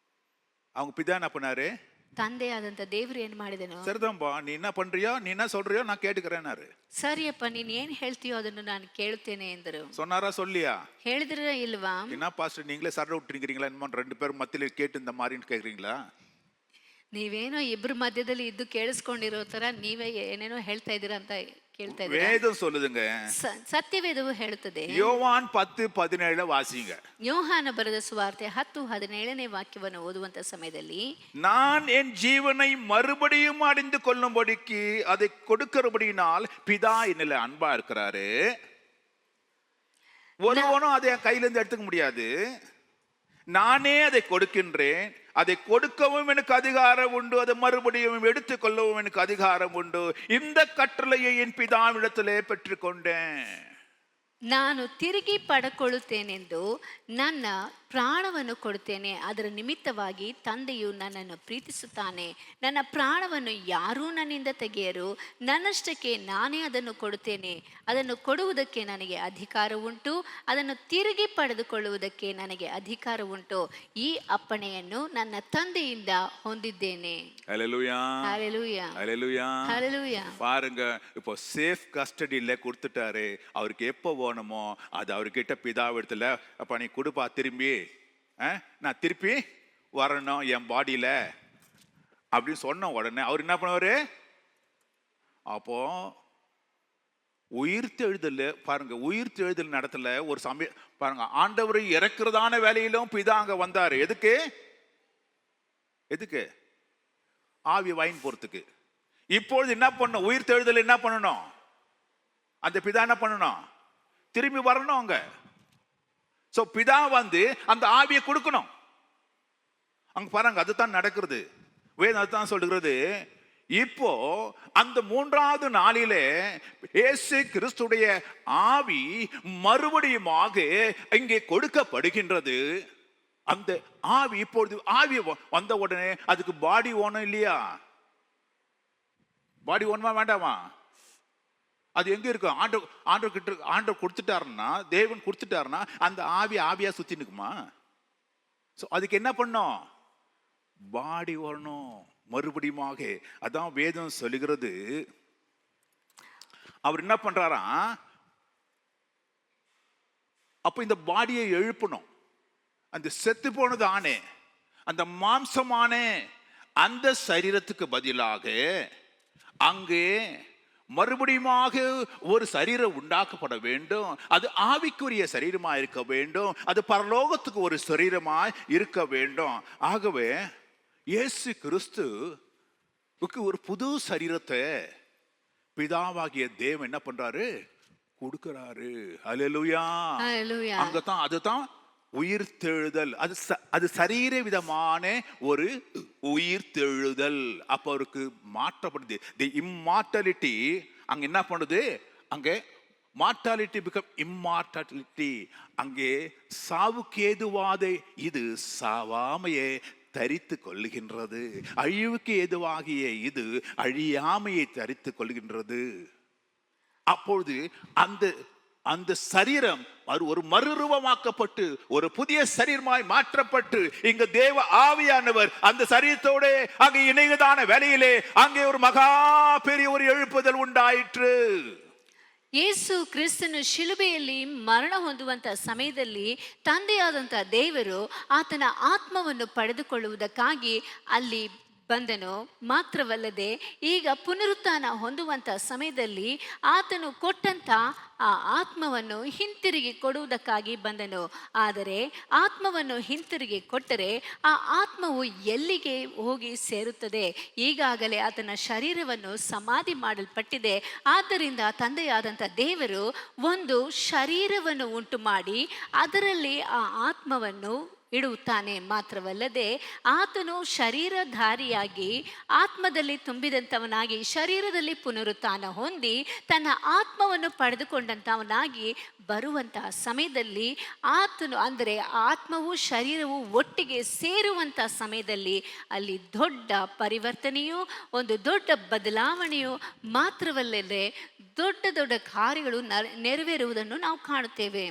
அவங்க பிதா என்ன பண்ணாரு, ತಂದೆಯಾದಂತ ದೇವರು ಏನ್ ಮಾಡಿದನು, சரிதான்பா நீ என்ன பண்றியோ நீ என்ன சொல்றியோ நான் கேட்டுக்கிறேன்னாரு. ಸರಿಯಪ್ಪ ನೀನ್ ಏನ್ ಹೇಳ್ತೀಯೋ ಅದನ್ನು ನಾನು ಕೇಳುತ್ತೇನೆ ಎಂದರು. சொன்னாரா சொல்லியா? ಹೇಳಿದ್ರ ಇಲ್ವಾ? என்ன பாஸ்டர் நீங்களே சரட விட்டுருக்கீங்களா, என்னமோ ரெண்டு பேரும் மத்தியில கேட்டு இந்த மாதிரின்னு கேக்குறீங்களா? ನೀವೇನೋ ಇಬ್ರು ಮಧ್ಯದಲ್ಲಿ ಇದ್ದು ಕೇಳಿಸ್ಕೊಂಡಿರೋ ತರ ನೀವೇ ಏನೇನೋ ಹೇಳ್ತಾ ಇದ್ದೀರಾ ಅಂತ ಕೇಳ್ತಾ ಇದ್ದೀರಾ. வேதம் சொல்லுதுங்க, ಸತ್ಯವೇದವು ಹೇಳುತ್ತದೆ. யோவான் 10:17 வாசிங்க. ಯೋಹಾನ ಬರೆದ ಸುವಾರ್ತೆ 10:17 ವಾಕ್ಯವನ್ನು ಓದುವಂತ ಸಮಯದಲ್ಲಿ, நான் என் ஜீவனை மறுபடியும் அடைந்து கொள்ளும்படிக்கு அதை கொடுக்கிறபடினால் பிதா என்னில் அன்பா இருக்கிறாரு, ஒருவனும் அதை என் கையில இருந்து எடுத்துக்க முடியாது, நானே அதை கொடுக்கின்றேன், அதை கொடுக்கவும் எனக்கு அதிகாரம் உண்டு, அதை மறுபடியும் எடுத்துக்கொள்ளவும் எனக்கு அதிகாரம் உண்டு, இந்த கட்டளையை என் பிதாவிடத்திலே பெற்றுக்கொண்டேன். ನಾನು ತಿರುಗಿ ಪಡೆದುಕೊಳ್ಳುತ್ತೇನೆಂದು ನನ್ನ ಪ್ರಾಣವನ್ನು ಕೊಡುತ್ತೇನೆ, ಅದರ ನಿಮಿತ್ತವಾಗಿ ತಂದೆಯು ನನ್ನನ್ನು ಪ್ರೀತಿಸುತ್ತಾನೆ, ನನ್ನ ಪ್ರಾಣವನ್ನು ಯಾರೂ ನನ್ನಿಂದ ತೆಗೆಯರು, ನನ್ನಷ್ಟಕ್ಕೆ ನಾನೇ ಅದನ್ನು ಕೊಡುತ್ತೇನೆ, ಅದನ್ನು ಕೊಡುವುದಕ್ಕೆ ನನಗೆ ಅಧಿಕಾರ ಉಂಟು, ಅದನ್ನು ತಿರುಗಿ ಪಡೆದುಕೊಳ್ಳುವುದಕ್ಕೆ ನನಗೆ ಅಧಿಕಾರ ಉಂಟು, ಈ ಅಪ್ಪಣೆಯನ್ನು ನನ್ನ ತಂದೆಯಿಂದ ಹೊಂದಿದ್ದೇನೆ. ஹல்லேலூயா. ஹல்லேலூயா. ஹல்லேலூயா. ஹல்லேலூயா. பாருங்க, இப்போ சேஃப் கஸ்டடியில கொடுத்துட்டாரு, அவருக்கு எப்போ வேணுமோ அது அவர்கிட்ட பிதாவிடத்துல, அப்ப நீ கொடுப்பா திரும்பி, நான் திருப்பி வரணும் என் பாடியில அப்படின்னு சொன்ன உடனே அவர் என்ன பண்ணுவாரு, அப்போ உயிர்த்தெழுதல் பாருங்க, உயிர்த்தெழுதல் நடத்தல ஒரு சமயம் பாருங்க, ஆண்டவர் இறக்குறதான வேலையிலும் பிதா அங்க வந்தாரு. எதுக்கு எதுக்கு ஆவி வாயின் போறதுக்கு. இப்பொழுது என்ன பண்ணணும், உயிர்த்தெழுதல் என்ன பண்ணணும், அந்த பிதா என்ன பண்ணணும், திரும்பி வரணும் அங்க. சோ பிதா வந்து அந்த ஆவியை கொடுக்கணும் அங்க. பாருங்க, அதுதான் நடக்கிறது, வேதம் அதுதான் சொல்லுகிறது. இப்போ அந்த மூன்றாவது நாளிலே இயேசு கிறிஸ்துடைய ஆவி மறுபடியுமாக இங்கே கொடுக்கப்படுகின்றது. அந்த ஆவி இப்பொழுது ஆவி வந்த உடனே அதுக்கு பாடி ஓணும் இல்லையா, பாடி ஓணுமா வேண்டாமா? அது எங்க இருக்கும், ஆண்டவர் கிட்ட ஆண்டவர் கொடுத்துட்டாருன்னா, தேவன் கொடுத்துட்டாருன்னா அந்த ஆவி ஆவியா சுத்தி நிக்குமா? அதுக்கு என்ன பண்ணும், பாடி வரணும் மறுபடியுமாக. அதான் வேதம் சொல்லுகிறது. அவர் என்ன பண்றாராம், அப்ப இந்த பாடியை எழுப்பணும். அந்த செத்து போனது ஆனே, அந்த மாம்சமானே அந்த சரீரத்துக்கு பதிலாக அங்கே மறுபடியுமாக ஒரு சரீரம் உண்டாக்கப்பட வேண்டும். அது ஆவிக்குரிய சரீரமா இருக்க வேண்டும், அது பரலோகத்துக்கு ஒரு சரீரமா இருக்க வேண்டும். ஆகவே இயேசு கிறிஸ்துவுக்கு ஒரு புது சரீரத்தை பிதாவாகிய தேவன் என்ன பண்றாரு, கொடுக்கிறாரு. ஹல்லேலூயா. அங்கதான் அதுதான் உயிர்த்தெழுதல். அது சரீர விதமான ஒரு உயிர்த்தெழுதல். அப்ப அவருக்கு மாற்றப்படுது. தி இம்மார்டாலிட்டி அங்க என்ன பண்ணுது, அங்க மார்டாலிட்டி பிகம் இம்மார்டாலிட்டி. அங்கே சாவுக்கு ஏதுவாத இது சாவாமையே தரித்து கொள்ளுகின்றது, அழிவுக்கு ஏதுவாகிய இது அழியாமையை தரித்து கொள்கின்றது. அப்பொழுது அந்த அந்த சரீரம் ஒரு மறுரூபமாக்கப்பட்டு ஒரு புதிய சரீரமாய் மாற்றப்பட்டு இங்க தேவ ஆவியானவர் அந்த சரீரத்தோட அங்க இணையதான வேலையிலே அங்கே ஒரு மகா பெரிய ஒரு எழுப்புதல் உண்டாயிற்று. ಯೇಸು ಕ್ರಿಸ್ತನು ಶಿಲುಬೆಯಲ್ಲಿ ಮರಣ ಹೊಂದುವಂತ ಸಮಯದಲ್ಲಿ ತಂದೆಯಾದಂಥ ದೇವರು ಆತನ ಆತ್ಮವನ್ನು ಪಡೆದುಕೊಳ್ಳುವುದಕ್ಕಾಗಿ ಅಲ್ಲಿ ಬಂದನು. ಮಾತ್ರವಲ್ಲದೆ ಈಗ ಪುನರುತ್ಥಾನ ಹೊಂದುವಂಥ ಸಮಯದಲ್ಲಿ ಆತನು ಕೊಟ್ಟಂಥ ಆ ಆತ್ಮವನ್ನು ಹಿಂತಿರುಗಿ ಕೊಡುವುದಕ್ಕಾಗಿ ಬಂದನು. ಆದರೆ ಆತ್ಮವನ್ನು ಹಿಂತಿರುಗಿ ಕೊಟ್ಟರೆ ಆ ಆತ್ಮವು ಎಲ್ಲಿಗೆ ಹೋಗಿ ಸೇರುತ್ತದೆ? ಈಗಾಗಲೇ ಆತನ ಶರೀರವನ್ನು ಸಮಾಧಿ ಮಾಡಲ್ಪಟ್ಟಿದೆ. ಆದ್ದರಿಂದ ತಂದೆಯಾದಂಥ ದೇವರು ಒಂದು ಶರೀರವನ್ನು ಉಂಟು ಮಾಡಿ ಅದರಲ್ಲಿ ಆ ಆತ್ಮವನ್ನು ಇಡುತ್ತಾನೆ. ಮಾತ್ರವಲ್ಲದೆ ಆತನು ಶರೀರಧಾರಿಯಾಗಿ ಆತ್ಮದಲ್ಲಿ ತುಂಬಿದಂಥವನಾಗಿ ಶರೀರದಲ್ಲಿ ಪುನರುತ್ಥಾನ ಹೊಂದಿ ತನ್ನ ಆತ್ಮವನ್ನು ಪಡೆದುಕೊಂಡಂಥವನಾಗಿ ಬರುವಂತಹ ಸಮಯದಲ್ಲಿ ಆತನು ಅಂದರೆ ಆತ್ಮವು ಶರೀರವು ಒಟ್ಟಿಗೆ ಸೇರುವಂಥ ಸಮಯದಲ್ಲಿ ಅಲ್ಲಿ ದೊಡ್ಡ ಪರಿವರ್ತನೆಯು ಒಂದು ದೊಡ್ಡ ಬದಲಾವಣೆಯು ಮಾತ್ರವಲ್ಲದೆ ದೊಡ್ಡ ದೊಡ್ಡ ಕಾರ್ಯಗಳು ನೆರವೇರುವುದನ್ನು ನಾವು ಕಾಣುತ್ತೇವೆ.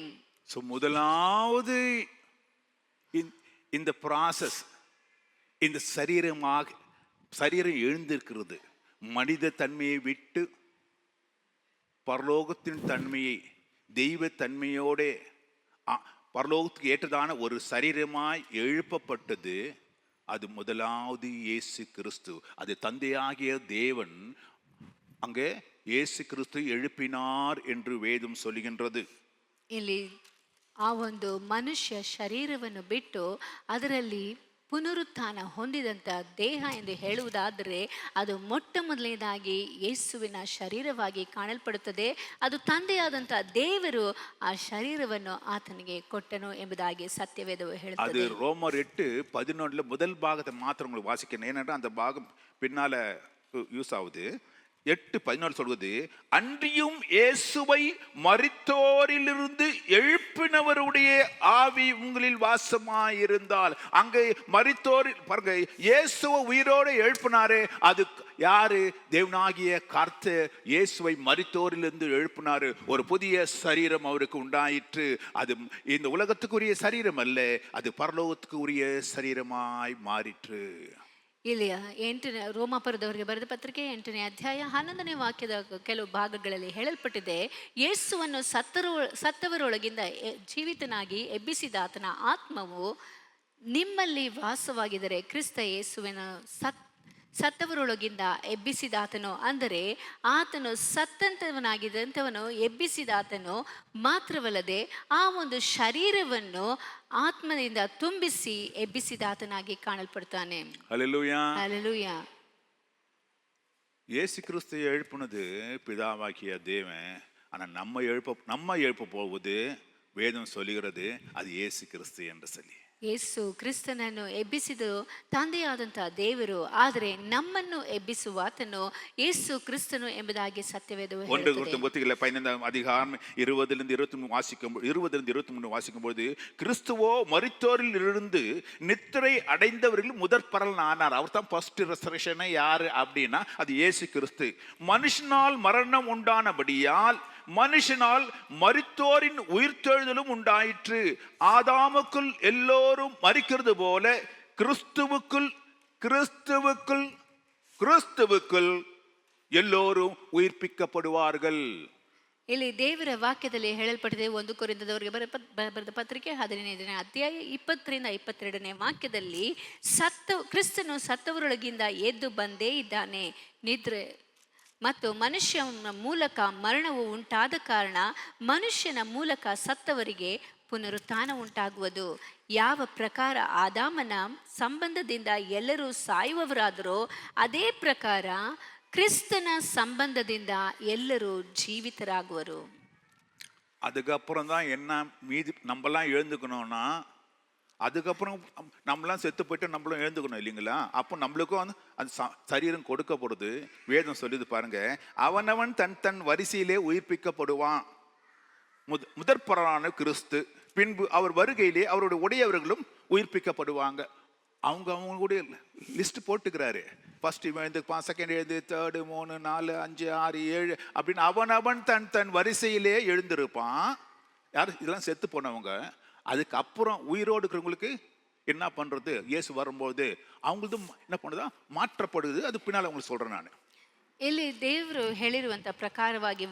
ஸோ முதலாவது இந்த ப்ராசஸ், இந்த சரீரம் எழுந்திருக்கிறது மனித தன்மையை விட்டு பரலோகத்தின் தன்மையை தெய்வ தன்மையோட பரலோகத்துக்கு ஏற்றதான ஒரு சரீரமாய் எழுப்பப்பட்டது. அது முதலாவது இயேசு கிறிஸ்து. அது தந்தையாகிய தேவன் அங்கே இயேசு கிறிஸ்து எழுப்பினார் என்று வேதம் சொல்லுகின்றது. ಇಲ್ಲಿ ಆ ಒಂದು ಮನುಷ್ಯ ಶರೀರವನ್ನು ಬಿಟ್ಟು ಅದರಲ್ಲಿ ಪುನರುತ್ಥಾನ ಹೊಂದಿದಂಥ ದೇಹ ಎಂದು ಹೇಳುವುದಾದರೆ ಅದು ಮೊಟ್ಟ ಮೊದಲನೇದಾಗಿ ಯೇಸುವಿನ ಶರೀರವಾಗಿ ಕಾಣಲ್ಪಡುತ್ತದೆ. ಅದು ತಂದೆಯಾದಂಥ ದೇವರು ಆ ಶರೀರವನ್ನು ಆತನಿಗೆ ಕೊಟ್ಟನು ಎಂಬುದಾಗಿ ಸತ್ಯವೇದವು ಹೇಳುತ್ತದೆ. அது ரோமர் 8:11 முதல் பாகத்தை மாத்திரம் உங்களுக்கு வாசிக்கணும். ஏன்னா அந்த பாகம் பின்னால யூஸ் ஆகுது. 8:14 சொல்வது, அன்றியும் இயேசுவை மரித்தோரிலிருந்து எழுப்பினவருடைய ஆவி உங்களில் வாசமாயிருந்தால். அங்கே மரித்தோரில் பாருங்க, இயேசுவை உயிரோடு எழுப்பினாரு. அது யாரு? தேவனாகிய கர்த்தர் இயேசுவை மரித்தோரிலிருந்து எழுப்பினாரு. ஒரு புதிய சரீரம் அவருக்கு உண்டாயிற்று. அது இந்த உலகத்துக்குரிய சரீரம் அல்ல, அது பரலோகத்துக்கு உரிய சரீரமாய் மாறிற்று. ಇಲ್ಲಿ ರೋಮಾಪುರದವರಿಗೆ ಬರೆದ ಪತ್ರಿಕೆ 8ನೇ ಅಧ್ಯಾಯ 11ನೇ ವಾಕ್ಯದ ಕೆಲವು ಭಾಗಗಳಲ್ಲಿ ಹೇಳಲ್ಪಟ್ಟಿದೆ, ಯೇಸುವನ್ನು ಸತ್ತವರೊಳಗಿಂದ ಜೀವಿತನಾಗಿ ಎಬ್ಬಿಸಿದ ಆತನ ಆತ್ಮವು ನಿಮ್ಮಲ್ಲಿ ವಾಸವಾಗಿದ್ದರೆ ಕ್ರಿಸ್ತ ಯೇಸುವಿನ ಸತ್ತವರೊಳಗಿಂದ ಎಬ್ಬಿಸಿದಾತನು ಅಂದರೆ ಆತನು ಸತ್ತಂತವನಾಗಿದ್ದಂಥವನು ಎಬ್ಬಿಸಿದಾತನು ಮಾತ್ರವಲ್ಲದೆ ಆ ಒಂದು ಶರೀರವನ್ನು ಆತ್ಮದಿಂದ ತುಂಬಿಸಿ ಎಬ್ಬಿಸಿದಾತನಾಗಿ ಕಾಣಲ್ಪಡ್ತಾನೆ. ஹல்லேலூயா. ஹல்லேலூயா. இயேசு கிறிஸ்து எழுப்பினது பிதாவாகிய தேவன். ஆனா நம்ம எழுப்ப போவது வேதம் சொல்லுகிறது அது இயேசு கிறிஸ்து என்று சொல்லி. ಯೇಸು ಕ್ರಿಸ್ತನನ್ನು ಎಬ್ಬಿಸಿದರು ತಂದೆಯಾದಂಥ ದೇವರು, ಆದರೆ ನಮ್ಮನ್ನು ಎಬ್ಬಿಸುವಾತನು ಯೇಸು ಕ್ರಿಸ್ತನು ಎಂಬುದಾಗಿ ಸತ್ಯವೇದವು ಹೇಳುತ್ತದೆ. 15 அதிகாரம் 20-23 வாசிக்கும்போது, கிறிஸ்துவோ மரித்தோரில் இருந்து நித்திரை அடைந்தவர்கள் முதற் பலன் ஆனார். அவர் தான் ஃபர்ஸ்ட் ரெசரக்ஷன். யாரு அப்படின்னா அது இயேசு கிறிஸ்து. மனுஷனால் மரணம் உண்டானபடியால் மனுஷனால் மரித்தோரின் உயிர்த்தெழுதலும் உண்டாயிற்று. ஆதாமுக்குள் எல்லோரும் மரிக்கிறது போல கிறிஸ்துவுக்குள் எல்லோரும் உயிர்ப்பிக்கப்படுவார்கள். ಇಲ್ಲಿ ದೇವರ ವಾಕ್ಯದಲ್ಲಿ ಹೇಳಲ್ಪಟ್ಟಿದೆ. 1 ಕೊರಿಂಥದವರಿಗೆ ಬರೆದ ಪತ್ರಿಕೆ 15ನೇ ಅಧ್ಯಾಯ 20-22ನೇ ವಾಕ್ಯದಲ್ಲಿ, ಕ್ರಿಸ್ತನು ಸತ್ತವರೊಳಗಿಂದ ಎದ್ದು ಬಂದೇ ಇದ್ದಾನೆ. ನಿದ್ರೆ ಮತ್ತು ಮನುಷ್ಯನ ಮೂಲಕ ಮರಣವು ಉಂಟಾದ ಕಾರಣ ಮನುಷ್ಯನ ಮೂಲಕ ಸತ್ತವರಿಗೆ ಪುನರುತ್ಥಾನ ಉಂಟಾಗುವುದು. ಯಾವ ಪ್ರಕಾರ ಆದಾಮನ ಸಂಬಂಧದಿಂದ ಎಲ್ಲರೂ ಸಾಯುವವರಾದರೋ ಅದೇ ಪ್ರಕಾರ ಕ್ರಿಸ್ತನ ಸಂಬಂಧದಿಂದ ಎಲ್ಲರೂ ಜೀವಿತರಾಗುವರು. அதுக்கப்புறம் தான் என்ன மீதி நம்மலாம் எழுந்துக்கணும்னா, அதுக்கப்புறம் நம்மளாம் செத்து போயிட்டு நம்மளும் எழுந்துக்கணும் இல்லைங்களா? அப்போ நம்மளுக்கும் வந்து அந்த சரீரம் கொடுக்கப்படுது. வேதம் சொல்லுது பாருங்க, அவனவன் தன் வரிசையிலே உயிர்ப்பிக்கப்படுவான். முதற்பொருளான கிறிஸ்து, பின்பு அவர் வருகையிலே அவருடைய உடையவர்களும் உயிர்ப்பிக்கப்படுவாங்க. அவங்களுடைய லிஸ்ட் போட்டுக்கிறாரு. ஃபர்ஸ்ட் இவன் எழுந்துப்பான், செகண்ட் எழுந்து, 3, 4, 5, 6, 7 அப்படின்னு அவனவன் தன் வரிசையிலே எழுந்திருப்பான். யார்? இதெல்லாம் செத்து போனவங்க. அதுக்கப்புறம் உயிரோடு இருக்கிறவங்களுக்கு என்ன பண்றது? இயேசு வரும்போது அவங்களது என்ன பண்ணுதா? மாற்றப்படுது. அது பின்னால் உங்களுக்கு சொல்றேன் நான். ಇಲ್ಲಿ ದೇವರು ಹೇಳಿರುವಂಥ ಪ್ರಕಾರವಾಗಿ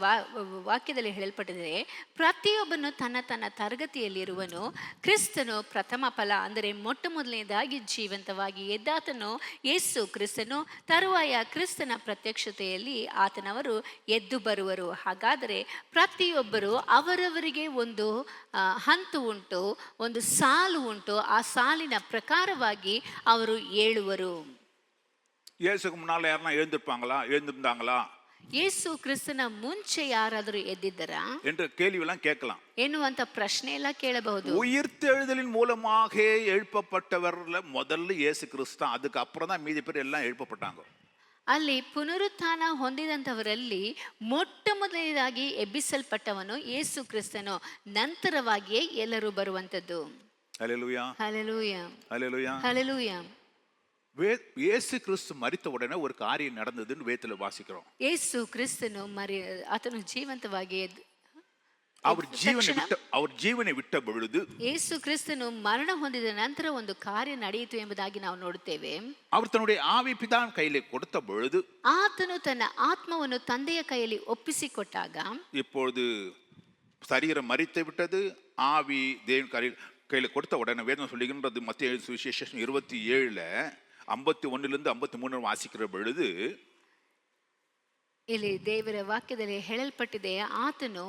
ವಾಕ್ಯದಲ್ಲಿ ಹೇಳಲ್ಪಟ್ಟಿದೆ, ಪ್ರತಿಯೊಬ್ಬನು ತನ್ನ ತನ್ನ ತರಗತಿಯಲ್ಲಿರುವನು. ಕ್ರಿಸ್ತನು ಪ್ರಥಮ ಫಲ, ಅಂದರೆ ಮೊಟ್ಟ ಮೊದಲನೇದಾಗಿ ಜೀವಂತವಾಗಿ ಎದ್ದಾತನು ಯೇಸು ಕ್ರಿಸ್ತನು. ತರುವಾಯ ಕ್ರಿಸ್ತನ ಪ್ರತ್ಯಕ್ಷತೆಯಲ್ಲಿ ಆತನವರು ಎದ್ದು ಬರುವರು. ಹಾಗಾದರೆ ಪ್ರತಿಯೊಬ್ಬರು ಅವರವರಿಗೆ ಒಂದು ಹಂತು ಉಂಟು, ಒಂದು ಸಾಲು ಉಂಟು. ಆ ಸಾಲಿನ ಪ್ರಕಾರವಾಗಿ ಅವರು ಏಳುವರು. இயேசுக்கு முன்னால யாருன்னா எழுந்திருந்தாங்களா ಯೇಸು ಕ್ರಿಸ್ತನ ಮುಂಚೆ ಯಾರಾದರೂ ಎದ್ದಿದ್ದರಾ என்ற கேள்வியெல்லாம் கேட்கலாம். ಎನ್ನುವಂತ ಪ್ರಶ್ನೆ ಎಲ್ಲ ಕೇಳಬಹುದು. உயிர்த்தெழுதலின் மூலமாக எழுப்பப்பட்டவர்ல முதல்ல இயேசு கிறிஸ்து தான். அதுக்கு அப்புறம் தான் மீதி பேர் எல்லாம் எழுப்பப்பட்டாங்க. ಅಲ್ಲಿ ಪುನರುತ್ಥಾನ ಹೊಂದಿದಂಥವರಲ್ಲಿ ಮೊಟ್ಟ ಮೊದಲನೇದಾಗಿ ಎಬ್ಬಿಸಲ್ಪಟ್ಟವನು ಯೇಸು ಕ್ರಿಸ್ತನು. ನಂತರವಾಗಿಯೇ ಎಲ್ಲರೂ ಬರುವಂತದ್ದು. ஹல்லேலூயா, ಹಲ್ಲೆಲೂಯಾ, ஹல்லேலூயா. ಹಲ್ಲೆಲೂಯಾ. இயேசு கிறிஸ்து மரித்த உடனே ஒரு காரியம் நடந்ததுன்னு வேதத்துல வாசிக்கிறோம். ಯೇಸು ಕ್ರಿಸ್ತನು ಆತನು ಜೀವಂತವಾಗಿ அவர் ஜீவனை விட்ட பொழுது, ಯೇಸು ಕ್ರಿಸ್ತನು ಮರಣ ಹೊಂದಿದ ನಂತರ ಒಂದು ಕಾರ್ಯ ನಡೆಯಿತು ಎಂಬುದಾಗಿ ನಾವು ನೋಡುತ್ತೇವೆ. அவர் தன்னுடைய ஆவி பிதான் கையிலே கொடுத்த பொழுது, ಆತನು ತನ್ನ ಆತ್ಮವನ್ನು ತಂದೆಯ ಕೈಯಲ್ಲಿ ಒಪ್ಪಿಸಿಕೊಟ್ಟಾಗ, இப்பொழுது சரீரம் மரித்து விட்டது, ஆவி தேவன் கையில கொடுத்த உடனே வேதம் சொல்லுகின்றது. மத்தேயு சுவிசேஷம் 27:51 53 வாசிக்கிற பொழுது, ಇಲ್ಲಿ ದೇವರ ವಾಕ್ಯದಲ್ಲಿ ಹೇಳಲ್ಪಟ್ಟಿದೆ, ಆತನು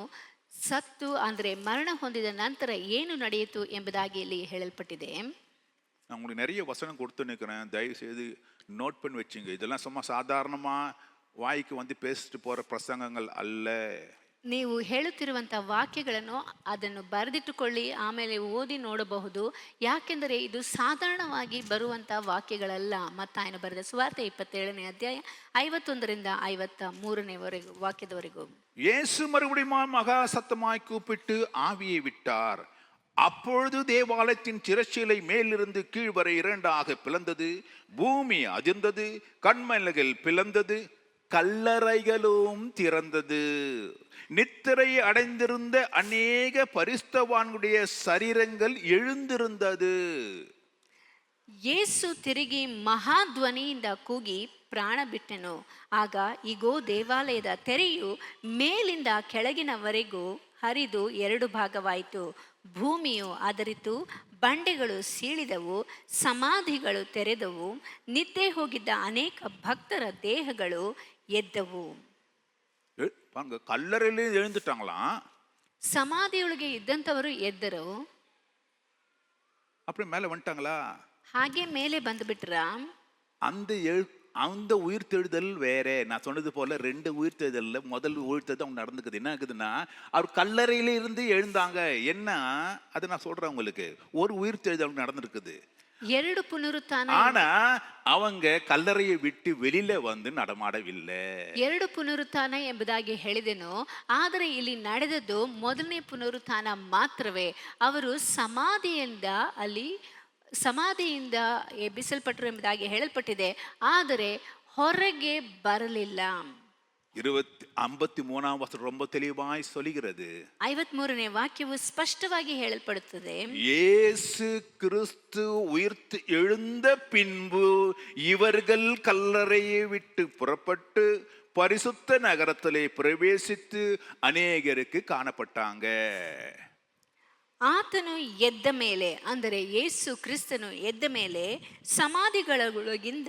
ಸತ್ತು ಅಂದರೆ ಮರಣ ಹೊಂದಿದ ನಂತರ ಏನು ನಡೆಯಿತು ಎಂಬುದಾಗಿ ಇಲ್ಲಿ ಹೇಳಲ್ಪಟ್ಟಿದೆ. நான் உங்களுக்கு நிறைய வசனம் கொடுத்து நிற்கிறேன், தயவு செய்து நோட் பண்ணி வச்சுங்க. இதெல்லாம் சும்மா சாதாரணமா வாய்க்கு வந்து பேசிட்டு போற பிரசங்கங்கள் அல்ல. ನೀವು ಹೇಳುತ್ತಿರುವಂಥ ವಾಕ್ಯಗಳನ್ನು ಅದನ್ನು ಬರೆದಿಟ್ಟುಕೊಳ್ಳಿ, ಆಮೇಲೆ ಓದಿ ನೋಡಬಹುದು. ಯಾಕೆಂದರೆ ಇದು ಸಾಧಾರಣವಾಗಿ ಬರುವಂಥ ವಾಕ್ಯಗಳಲ್ಲ. ಮತ್ತಾಯನು ಬರೆದ ಸುವಾರ್ತೆ 27ನೇ ಅಧ್ಯಾಯ 51ರಿಂದ 53ನೇ ವಾಕ್ಯದವರೆಗೂ. இயேசு மறுபடியும் மகா சத்தமாய் கூப்பிட்டு ஆவியை விட்டார். அப்பொழுது தேவாலயத்தின் திரைச்சீலை மேலிருந்து கீழ் வரை இரண்டாக பிளந்தது, பூமி அதிர்ந்தது, கன்மலைகள் பிளந்தது, கல்லறைகளும் திறந்தது. நித்திரை அடைந்திருந்த அநேக பரிசுத்தவான்களுடைய சரீரங்கள் எழுந்திருந்தது. ಯೇಸು ತಿರುಗಿ ಮಹಾಧ್ವನಿಯಿಂದ ಕೂಗಿ ಪ್ರಾಣ ಬಿಟ್ಟನು. ಆಗ ಇಗೋ, ದೇವಾಲಯದ ತೆರೆಯು ಮೇಲಿಂದ ಕೆಳಗಿನವರೆಗೂ ಹರಿದು 2 ಭಾಗವಾಯಿತು. ಭೂಮಿಯು ಅದರಿತು, ಬಂಡೆಗಳು ಸೀಳಿದವು, ಸಮಾಧಿಗಳು ತೆರೆದವು, ನಿದ್ದೆ ಹೋಗಿದ್ದ ಅನೇಕ ಭಕ್ತರ ದೇಹಗಳು ಎದ್ದವು. கல்லறையிலும் எழுந்துட்டாங்களாம். ಸಮಾಧಿಯೊಳಗೆ ಇದ್ದಂಥವರು ಎದ್ದರು. அப்படி மேல வந்துட்டாங்களா? ಹಾಗೆ ಮೇಲೆ ಬಂದುಬಿಟ್ರಾ? அந்த உயிர்த்தெழுதல் வேற. நான் சொன்னது போல 2 உயிர்த்தெழுதல்ல முதல் உயிர்த்தெழுதல் அவங்க நடந்துக்குது. என்ன ஆகுதுன்னா, அவர் கல்லறையில இருந்து எழுந்தாங்க. என்ன அது நான் சொல்றேன் உங்களுக்கு. ஒரு உயிர்த்தெழுதல் நடந்திருக்குது, 2 ಪುನರುತ್ಥಾನ. ஆனா அவங்க கல்லறையை விட்டு வெளியில வந்து நடமாடவில்லை. 2 ಪುನರುತ್ಥಾನ ಎಂಬುದಾಗಿ ಹೇಳಿದೆನು. ಆದರೆ ಇಲ್ಲಿ ನಡೆದದ್ದು ಮೊದಲನೇ ಪುನರುತ್ಥಾನ ಮಾತ್ರವೇ. ಅವರು ಸಮಾಧಿಯಿಂದ ಎಬ್ಬಿಸಲ್ಪಟ್ಟರು ಎಂಬುದಾಗಿ ಹೇಳಲ್ಪಟ್ಟಿದೆ, ಆದರೆ ಹೊರಗೆ ಬರಲಿಲ್ಲ. 53ஆம் வசனம் ரொம்ப தெளிவாய் சொல்கிறது. 53ನೇ ವಾಕ್ಯವು ಸ್ಪಷ್ಟವಾಗಿ ಹೇಳಲ್ಪಡುತ್ತದೆ. இயேசு கிறிஸ்து உயிர்த்து எழுந்த பின்பு இவர்கள் கல்லறையை விட்டு புறப்பட்டு பரிசுத்த நகரத்திலே பிரவேசித்து அநேகருக்கு காணப்பட்டாங்க. ಆತನು ಎದ್ದ ಮೇಲೆ, ಅಂದರೆ ಯೇಸು ಕ್ರಿಸ್ತನು ಎದ್ದ ಮೇಲೆ ಸಮಾಧಿಗಳೊಳಗಿಂದ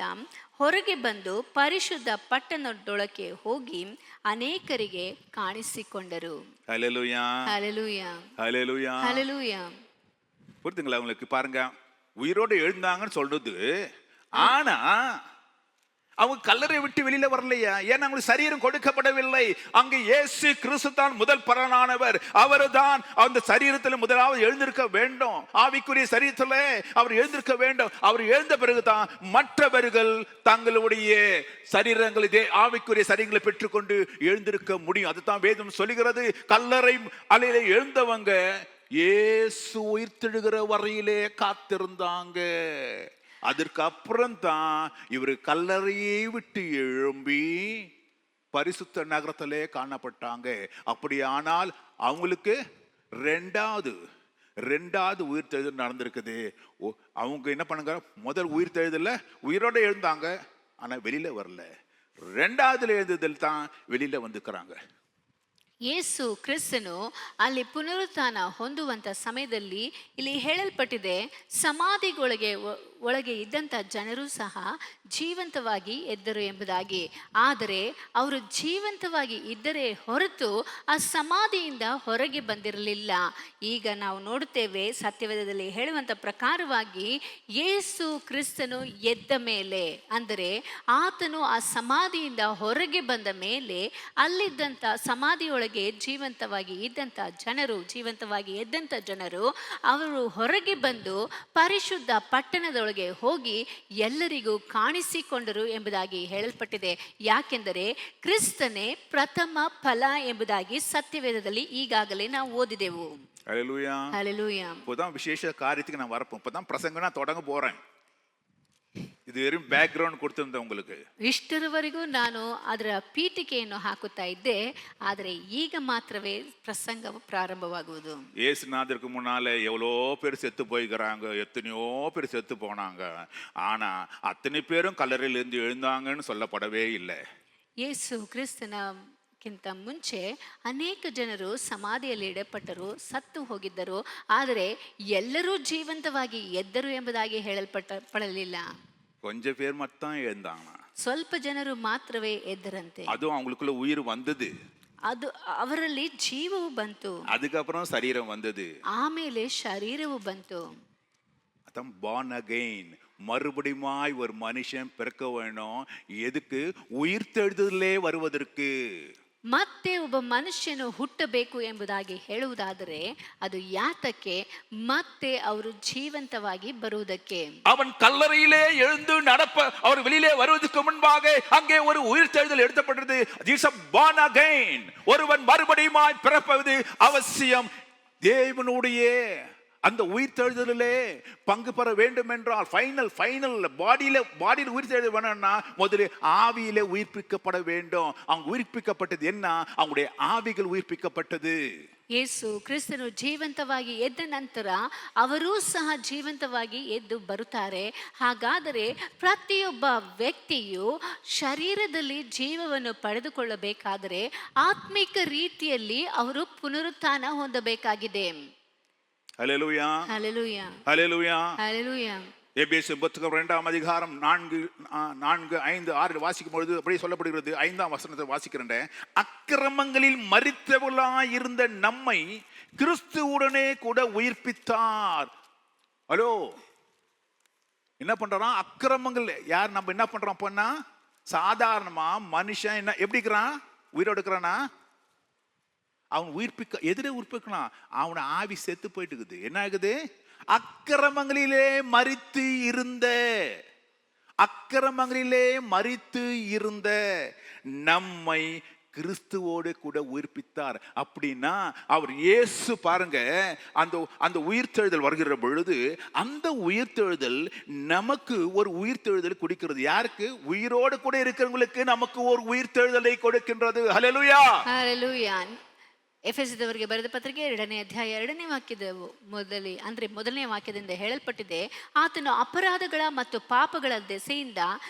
ಹೊರಗೆ ಬಂದು ಪರಿಶುದ್ಧ ಪಟ್ಟಣದೊಳಕ್ಕೆ ಹೋಗಿ ಅನೇಕರಿಗೆ ಕಾಣಿಸಿಕೊಂಡರು. ஹல்லேலூயா, ஹல்லேலூயா, ஹல்லேலூயா, ஹல்லேலூயா. புரியுதுங்களா உங்களுக்கு? பாருங்க, உயிரோடு எழுந்தாங்கன்னு சொல்றது, ஆனா அவங்க கல்லறை விட்டு வெளியில வரலையா? ஏன்னா அவங்களுக்கு சரீரம் கொடுக்கப்படவில்லை. அங்க இயேசு கிறிஸ்து தான் முதல் பலனானவர். அவர் தான் அந்த சரீரத்தில் முதலாவது எழுந்திருக்க வேண்டும். ஆவிக்குரிய சரீரத்தில் அவர் எழுந்திருக்க வேண்டும். அவர் எழுந்த பிறகுதான் மற்றவர்கள் தங்களுடைய சரீரங்களை, ஆவிக்குரிய சரீரங்களை பெற்றுக்கொண்டு எழுந்திருக்க முடியும். அதுதான் வேதம் சொல்லுகிறது. கல்லறை அலையில எழுந்தவங்க இயேசு உயிர்த்தெழுகிற வரையிலே காத்திருந்தாங்க. அதற்கு அப்புறம் தான் இவர் கல்லறையை விட்டு எழும்பி பரிசுத்த நகரத்திலே காணப்பட்டாங்க. அப்படியானால் அவங்களுக்கு ரெண்டாவது உயிர்த்தெழுதல் நடந்திருக்குது. அவங்க என்ன பண்ணுங்க, முதல் உயிர்த்தெழுதல்ல உயிரோட எழுந்தாங்க, ஆனா வெளியில வரல. ரெண்டாவதுல எழுந்ததில் தான் வெளியில வந்துக்கிறாங்க. ಯೇಸು ಕ್ರಿಸ್ತನು ಅಲ್ಲಿ ಪುನರುತ್ಥಾನ ಹೊಂದುವಂಥ ಸಮಯದಲ್ಲಿ ಇಲ್ಲಿ ಹೇಳಲ್ಪಟ್ಟಿದೆ, ಸಮಾಧಿಗೊಳಗೆ ಒಳಗೆ ಇದ್ದಂಥ ಜನರು ಸಹ ಜೀವಂತವಾಗಿ ಎದ್ದರು ಎಂಬುದಾಗಿ. ಆದರೆ ಅವರು ಜೀವಂತವಾಗಿ ಇದ್ದರೆ ಹೊರತು ಆ ಸಮಾಧಿಯಿಂದ ಹೊರಗೆ ಬಂದಿರಲಿಲ್ಲ. ಈಗ ನಾವು ನೋಡುತ್ತೇವೆ ಸತ್ಯವೇದದಲ್ಲಿ ಹೇಳುವಂಥ ಪ್ರಕಾರವಾಗಿ ಯೇಸು ಕ್ರಿಸ್ತನು ಎದ್ದ ಮೇಲೆ, ಅಂದರೆ ಆತನು ಆ ಸಮಾಧಿಯಿಂದ ಹೊರಗೆ ಬಂದ ಮೇಲೆ ಅಲ್ಲಿದ್ದಂಥ ಸಮಾಧಿಯೊಳಗೆ ಜೀವಂತವಾಗಿ ಎದ್ದಂಥ ಜನರು ಅವರು ಹೊರಗೆ ಬಂದು ಪರಿಶುದ್ಧ ಪಟ್ಟಣದೊಳಗೆ ಹೋಗಿ ಎಲ್ಲರಿಗೂ ಕಾಣಿಸಿಕೊಂಡರು ಎಂಬುದಾಗಿ ಹೇಳಲ್ಪಟ್ಟಿದೆ. ಯಾಕೆಂದರೆ ಕ್ರಿಸ್ತನೇ ಪ್ರಥಮ ಫಲ ಎಂಬುದಾಗಿ ಸತ್ಯವೇದದಲ್ಲಿ ಈಗಾಗಲೇ ನಾವು ಓದಿದೆವು. ஹல்லேலூயா. ஹல்லேலூயா. இப்போதான் விசேஷ காரியத்துக்கு நான் வரப்போம். இப்போதான் பிரசங்கம் நான் தொடங்க போறேன். இது வெறும் பேக்ரவுண்ட் கொடுத்திருந்தேன் உங்களுக்கு. ಇಷ್ಟರವರೆಗೂ ನಾನು ಅದರ ಪೀಠಿಕೆಯನ್ನು ಹಾಕುತ್ತಾ ಇದ್ದೆ, ಆದರೆ ಈಗ ಮಾತ್ರವೇ ಪ್ರಸಂಗವು ಪ್ರಾರಂಭವಾಗುವುದು. இயேசுநாதருக்கு முன்னால எவ்வளோ பேர் செத்து போய்க்கிறாங்க, எத்தனையோ பேர் செத்து போனாங்க. ஆனா அத்தனை பேரும் கல்லறையிலிருந்து எழுந்தாங்கன்னு சொல்லப்படவே இல்லை. ಯೇಸು ಕ್ರಿಸ್ತನಕ್ಕಿಂತ ಮುಂಚೆ ಅನೇಕ ಜನರು ಸಮಾಧಿಯಲ್ಲಿ ಇಡಪಟ್ಟರು, ಸತ್ತು ಹೋಗಿದ್ದರು. ಆದರೆ ಎಲ್ಲರೂ ಜೀವಂತವಾಗಿ ಎದ್ದರು ಎಂಬುದಾಗಿ ಹೇಳಲ್ಪಡಲಿಲ್ಲ. கொஞ்சம் பேர் மட்டும் எழுந்தாங்க. ಸ್ವಲ್ಪ ಜನರು ಮಾತ್ರವೇ ಎದ್ದರಂತೆ. அதுவும் அவங்களுக்குள்ள உயிர் வந்தது. ಅದು ಅವರಲ್ಲಿ ಜೀವವು ಬಂತು. அதுக்கப்புறம் சரீரம் வந்தது. ಆಮೇಲೆ ಶರೀರವು ಬಂತು. அதான் born again. மறுபடியுமாய் ஒரு மனுஷன் பிறக்க வேணும். எதுக்கு? உயிர்த்தெழுதலே வருவதற்கு. ಮತ್ತೆ ಒಬ್ಬ ಮನುಷ್ಯನು ಹುಟ್ಟಬೇಕು ಎಂಬುದಾಗಿ ಹೇಳುವುದಾದರೆ ಅದು ಯಾತಕ್ಕೆ? ಮತ್ತೆ ಅವರು ಜೀವಂತವಾಗಿ ಬರುವುದಕ್ಕೆ. அவன் கல்லறையிலே எழுந்து நடப்ப அவர் வெளியிலே வருவதற்கு முன்பாக அங்கே ஒரு உயிர்த்தெழுதல் எடுத்தப்பட்டது. Jesus born again. ஒருவன் மறுபடியுமாய் பிறப்பது அவசியம். தேவனுடைய அந்த உயிர்த்தெழுதலிலே பங்கு பெற வேண்டும் என்றால் ஃபைனல் பாடியில உயிர்த்தெழுதல் வேணும்னா முதல்ல ஆவியிலே உயிர்ப்பிக்கப்பட வேண்டும். அவங்க உயிர்ப்பிக்கப்பட்டது என்ன? அவங்களுடைய ஆவிகள் உயிர்ப்பிக்கப்பட்டது. ಯೇಸು ಕ್ರಿಸ್ತನು ಜೀವಂತವಾಗಿ ಎದ್ದ ನಂತರ ಅವರೂ ಸಹ ಜೀವಂತವಾಗಿ ಎದ್ದು ಬರುತ್ತಾರೆ. ಹಾಗಾದರೆ ಪ್ರತಿಯೊಬ್ಬ ವ್ಯಕ್ತಿಯು ಶರೀರದಲ್ಲಿ ಜೀವವನ್ನು ಪಡೆದುಕೊಳ್ಳಬೇಕಾದರೆ ಆತ್ಮಿಕ ರೀತಿಯಲ್ಲಿ ಅವರು ಪುನರುತ್ಥಾನ ಹೊಂದಬೇಕಾಗಿದೆ. ஹல்லேலூயா. ஹல்லேலூயா. ஹல்லேலூயா. ஹல்லேலூயா. எபேசியர் புத்தகம் 2ஆம் அதிகாரம் 4, 5, 6 வாசிக்கும் பொழுது அப்படி சொல்லப்படுகிறது. 5ஆம் வசனத்தை வாசிக்கிறேன். அக்கிரமங்களில் மரித்தவர்களாய் இருந்த நம்மை கிறிஸ்துவுடனே கூட உயிர்ப்பித்தார். ஹலோ, என்ன பண்றோம்? அக்கிரமங்கள் யார் நம்ம என்ன பண்றோம் அப்பன்னா? சாதாரணமா மனுஷன் என்ன எப்படி இருக்கிறான்? உயிரோடு இருக்கிறானா? அவன் எதிரே உயிர்ப்பிக்கலாம். அவனை ஆவி செத்து போயிட்டு இருக்குது. என்ன ஆகுது? அக்கிரமங்களிலே மரித்து இருந்த நம்மை கிறிஸ்துவோடு கூட உயிர்ப்பித்தார். அப்படின்னா அவர் இயேசு பாருங்க, அந்த உயிர்த்தெழுதல் வருகிற பொழுது அந்த உயிர்த்தெழுதல் நமக்கு ஒரு உயிர்த்தெழுதல் கொடுக்கிறது. யாருக்கு? உயிரோடு கூட இருக்கிறவங்களுக்கு நமக்கு ஒரு உயிர்த்தெழுதலை கொடுக்கின்றது. ஹல்லேலூயா. ஹல்லேலூயா. ಎಫೆಸದವರಿಗೆ ಬರೆದ ಪತ್ರಿಕೆ 2ನೇ ಅಧ್ಯಾಯ 2ನೇ ವಾಕ್ಯದ ಮೊದಲನೇ ವಾಕ್ಯದಿಂದ ಹೇಳಲ್ಪಟ್ಟಿದೆ, ಆತನು ಅಪರಾಧಗಳ ಮತ್ತು ಪಾಪಗಳ ದೆಸೆಯಿಂದ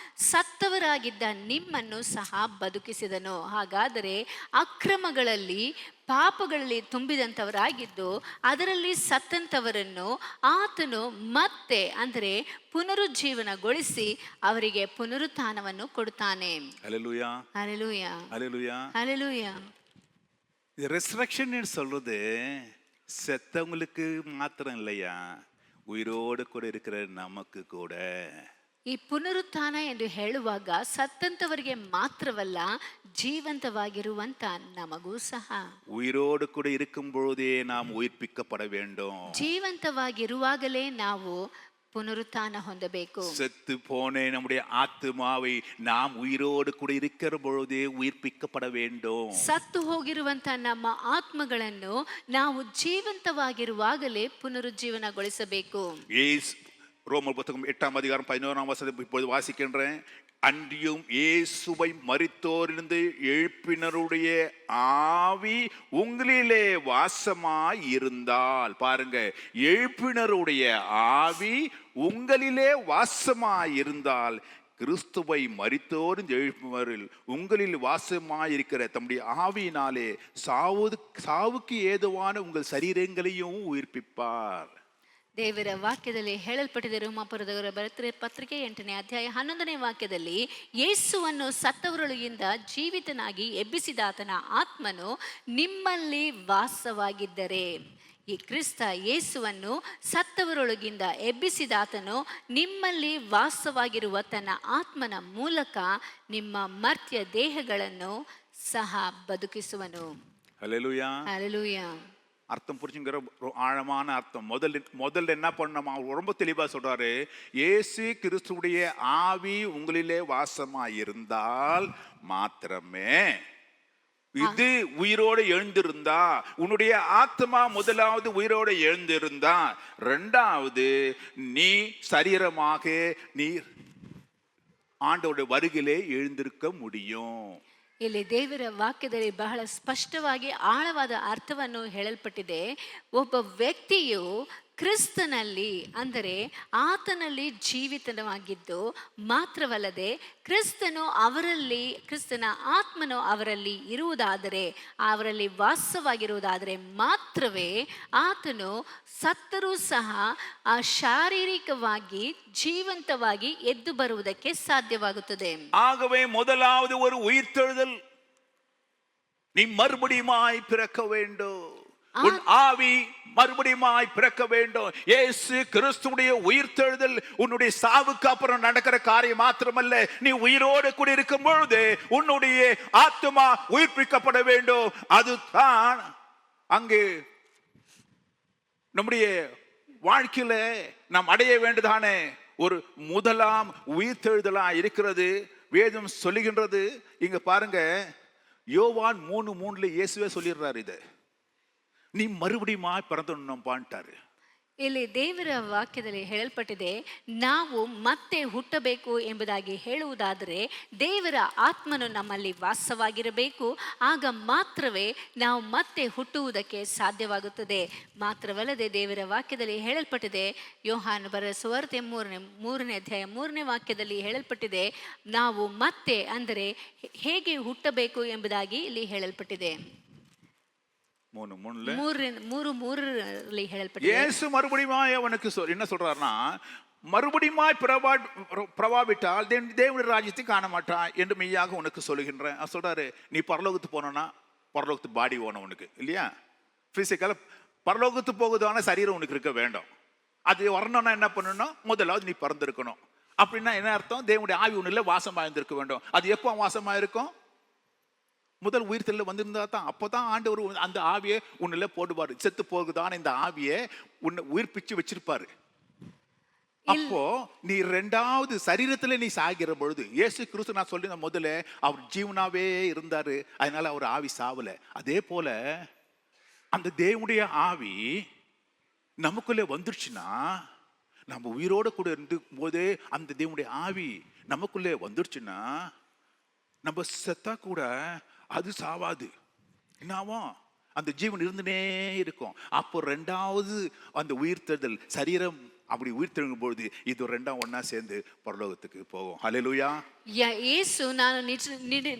ಸತ್ತವರಾಗಿದ್ದ ನಿಮ್ಮನ್ನು ಸಹ ಬದುಕಿಸಿದನು. ಹಾಗಾದರೆ ಅಕ್ರಮಗಳಲ್ಲಿ ಪಾಪಗಳಲ್ಲಿ ತುಂಬಿದಂಥವರಾಗಿದ್ದು ಅದರಲ್ಲಿ ಸತ್ತಂಥವರನ್ನು ಆತನು ಮತ್ತೆ ಅಂದರೆ ಪುನರುಜ್ಜೀವನಗೊಳಿಸಿ ಅವರಿಗೆ ಪುನರುತ್ಥಾನವನ್ನು ಕೊಡುತ್ತಾನೆ. ஹல்லேலூயா. ஹல்லேலூயா. ஹல்லேலூயா. ஹல்லேலூயா. ரெசரக்ஷன் சொல்றது செத்தவங்களுக்கு மாத்திரம் இல்லையா, உயிரோடு கூட இருக்கிற நமக்கு கூட. ಈ ಪುನರುತ್ಥಾನ ಎಂದು ಹೇಳುವಾಗ ಸತ್ತಂತವರಿಗೆ ಮಾತ್ರವಲ್ಲ, ಜೀವಂತವಾಗಿರುವಂತ ನಮಗೂ ಸಹ. உயிரோடு கூட இருக்கும் பொழுதே நாம் உயிர்ப்பிக்கப்பட வேண்டும். ಜೀವಂತವಾಗಿರುವಾಗಲೇ ನಾವು ಪುನರುತ್ಥಾನ ಹೊಂದಬೇಕು. செத்து போன நம்முடைய ஆத்மாவை நாம் உயிரோடு கூட இருக்கிற பொழுதே உயிர்ப்பிக்கப்பட வேண்டும். ಸತ್ತು ಹೋಗಿರುವಂತ ನಮ್ಮ ಆತ್ಮಗಳನ್ನು ನಾವು ಜೀವಂತವಾಗಿರುವಾಗಲೇ ಪುನರುಜ್ಜೀವನಗೊಳಿಸಬೇಕು. ரோமர் புத்தகம் 8ஆம் அதிகாரம் 11ஆம் வசனத்தை இப்பொழுது வாசிக்கின்றேன். அன்றியும் இயேசுவை மரித்தோரிலிருந்து எழுப்பினருடைய ஆவி உங்களிலே வாசமாய் இருந்தால், பாருங்க, எழுப்பினருடைய ஆவி உங்களிலே வாசமாய் இருந்தால் கிறிஸ்துவை மரித்தோரும் எழுப்புவரில் உங்களில் வாசமாயிருக்கிற தம்முடைய ஆவியினாலே சாவுக்கு ஏதுவான உங்கள் சரீரங்களையும் உயிர்ப்பிப்பார். ದೇವರ ವಾಕ್ಯದಲ್ಲಿ ಹೇಳಲ್ಪಟ್ಟಿದೆ ರೋಮಾಪುರದವರ ಪತ್ರಿಕೆ 8ನೇ ಅಧ್ಯಾಯ 11ನೇ ವಾಕ್ಯದಲ್ಲಿ, ಯೇಸುವನ್ನು ಸತ್ತವರೊಳಗಿಂದ ಜೀವಿತನಾಗಿ ಎಬ್ಬಿಸಿದ ಆತನ ಆತ್ಮನು ನಿಮ್ಮಲ್ಲಿ ವಾಸವಾಗಿದ್ದರೆ. ಈ ಕ್ರಿಸ್ತ ಯೇಸುವನ್ನು ಸತ್ತವರೊಳಗಿಂದ ಎಬ್ಬಿಸಿದಾತನು ನಿಮ್ಮಲ್ಲಿ ವಾಸವಾಗಿರುವ ತನ್ನ ಆತ್ಮನ ಮೂಲಕ ನಿಮ್ಮ ಮರ್ತ್ಯ ದೇಹಗಳನ್ನು ಸಹ ಬದುಕಿಸುವನು. ஹல்லேலூயா. ஹல்லேலூயா. அர்த்தம் புரிஞ்சுங்கிற ஆழமான அர்த்தம். முதல்ல என்ன பண்ணணுமா, ரொம்ப தெளிவா சொல்றாரு. இயேசு கிறிஸ்துவுடைய ஆவி உங்களிலே வாசமா இருந்தால் மாத்திரமே, இது உயிரோடு எழுந்திருந்தா, உன்னுடைய ஆத்மா முதலாவது உயிரோடு எழுந்திருந்தா, ரெண்டாவது நீ சரீரமாக நீ ஆண்டவருடைய வருகிலே எழுந்திருக்க முடியும். ಇಲ್ಲಿ ದೇವರ ವಾಕ್ಯದಲ್ಲಿ ಬಹಳ ಸ್ಪಷ್ಟವಾಗಿ ಆಳವಾದ ಅರ್ಥವನ್ನು ಹೇಳಲ್ಪಟ್ಟಿದೆ. ಒಬ್ಬ ವ್ಯಕ್ತಿಯು ಕ್ರಿಸ್ತನಲ್ಲಿ, ಅಂದರೆ ಆತನಲ್ಲಿ ಜೀವಿತವಾಗಿದ್ದು ಮಾತ್ರವಲ್ಲದೆ ಕ್ರಿಸ್ತನು ಅವರಲ್ಲಿ, ಕ್ರಿಸ್ತನ ಆತ್ಮನು ಅವರಲ್ಲಿ ಇರುವುದಾದರೆ, ಅವರಲ್ಲಿ ವಾಸವಾಗಿರುವುದಾದರೆ ಮಾತ್ರವೇ ಆತನು ಸತ್ತರೂ ಸಹ ಶಾರೀರಿಕವಾಗಿ ಜೀವಂತವಾಗಿ ಎದ್ದು ಬರುವುದಕ್ಕೆ ಸಾಧ್ಯವಾಗುತ್ತದೆ. ஆகவே முதலாவது ஒரு உயிர்த்தெழுதல், நீ மறுபடியுமாய் பிறக்க வேண்டும். உன் ஆவி மறுபடியுமாய் பிறக்க வேண்டும். இயேசு கிறிஸ்துவுடைய உயிர்த்தெழுதல் உன்னுடைய சாவுக்கு அப்புறம் நடக்கிற காரியம் மாத்திரமல்ல, நீ உயிரோடு கூட இருக்கும் பொழுது உன்னுடைய ஆத்மா உயிர்ப்பிக்கப்பட வேண்டும். அதுதான் அங்கே நம்முடைய வாழ்க்கையில நாம் அடைய வேண்டியதான ஒரு முதலாம் உயிர்த்தெழுதலா இருக்கிறது. வேதம் சொல்லுகின்றது. இங்க பாருங்க, யோவான் 3:3 இயேசுவே சொல்லிடுறாரு, இதை நீ மறுபடியும் பிறந்துட்டாரு. ಇಲ್ಲಿ ದೇವರ ವಾಕ್ಯದಲ್ಲಿ ಹೇಳಲ್ಪಟ್ಟಿದೆ, ನಾವು ಮತ್ತೆ ಹುಟ್ಟಬೇಕು ಎಂಬುದಾಗಿ ಹೇಳುವುದಾದರೆ ದೇವರ ಆತ್ಮನು ನಮ್ಮಲ್ಲಿ ವಾಸವಾಗಿರಬೇಕು. ಆಗ ಮಾತ್ರವೇ ನಾವು ಮತ್ತೆ ಹುಟ್ಟುವುದಕ್ಕೆ ಸಾಧ್ಯವಾಗುತ್ತದೆ. ಮಾತ್ರವಲ್ಲದೆ ದೇವರ ವಾಕ್ಯದಲ್ಲಿ ಹೇಳಲ್ಪಟ್ಟಿದೆ, ಯೋಹಾನ ಬರೆದ ಸುವಾರ್ತೆ 3ನೇ ಅಧ್ಯಾಯ 3ನೇ ವಾಕ್ಯದಲ್ಲಿ ಹೇಳಲ್ಪಟ್ಟಿದೆ, ನಾವು ಮತ್ತೆ, ಅಂದರೆ ಹೇಗೆ ಹುಟ್ಟಬೇಕು ಎಂಬುದಾಗಿ ಇಲ್ಲಿ ಹೇಳಲ್ಪಟ್ಟಿದೆ. 3:3 ಹೇಳಲ್ಪಟ್ಟಿದೆ. இயேசு மறுபடியுமாய் அவனுக்கு என்ன சொல்றாருன்னா, மறுபடியுமாய் பிரபாவிட்டால் தேவனுடைய ராஜ்யத்தை காண மாட்டான் என்று மெய்யாக உனக்கு சொல்லுகின்றேன். சொல்றாரு, நீ பரலோகத்துக்கு போனோன்னா பரலோகத்து பாடி வேணும் உனக்கு, இல்லையா? பிசிக்கலா பரலோகத்து போகுதான சரீரம் உனக்கு இருக்க வேண்டும். அது வரணும்னா என்ன பண்ணணும், முதலாவது நீ பிறந்திருக்கணும். அப்படின்னா என்ன அர்த்தம்? தேவனுடைய ஆவி உன்னில் வாசமா இருந்திருக்க வேண்டும். அது எப்போ வாசமா இருக்கும்? முதல் உயிர்த்தெழுதல் வந்திருந்தா தான். அப்போதான் ஆண்டவர் அந்த ஆவியை உன்னில போடுவார். செத்து போகுதான இந்த ஆவியை உன்னை உயிர்ப்பிச்சு வச்சிருப்பாரு. அப்போ நீ ரெண்டாவது சரீரத்துல நீ சாகிற பொழுது, இயேசு கிறிஸ்து நான் சொல்லி முதல்ல அவர் ஜீவனாவே இருந்தாரு, அதனால அவர் ஆவி சாவல. அதே போல அந்த தேவனுடைய ஆவி நமக்குள்ளே வந்துருச்சுன்னா, நம்ம உயிரோட கூட இருந்து போதே அந்த தேவனுடைய ஆவி நமக்குள்ளே வந்துருச்சுன்னா, நம்ம செத்தா கூட அது சாவாது. என்னாவும் அந்த ஜீவன் இருந்துனே இருக்கும். அப்போ ரெண்டாவது அந்த உயிர்த்தெழுதல் சரீரம் அப்படி உயிர்த்தெழும் பொழுது இது ரெண்டாம் ஒன்னா சேர்ந்து பரலோகத்துக்கு போகும். ஹல்லேலூயா. ಯೇಸು, ನಾನು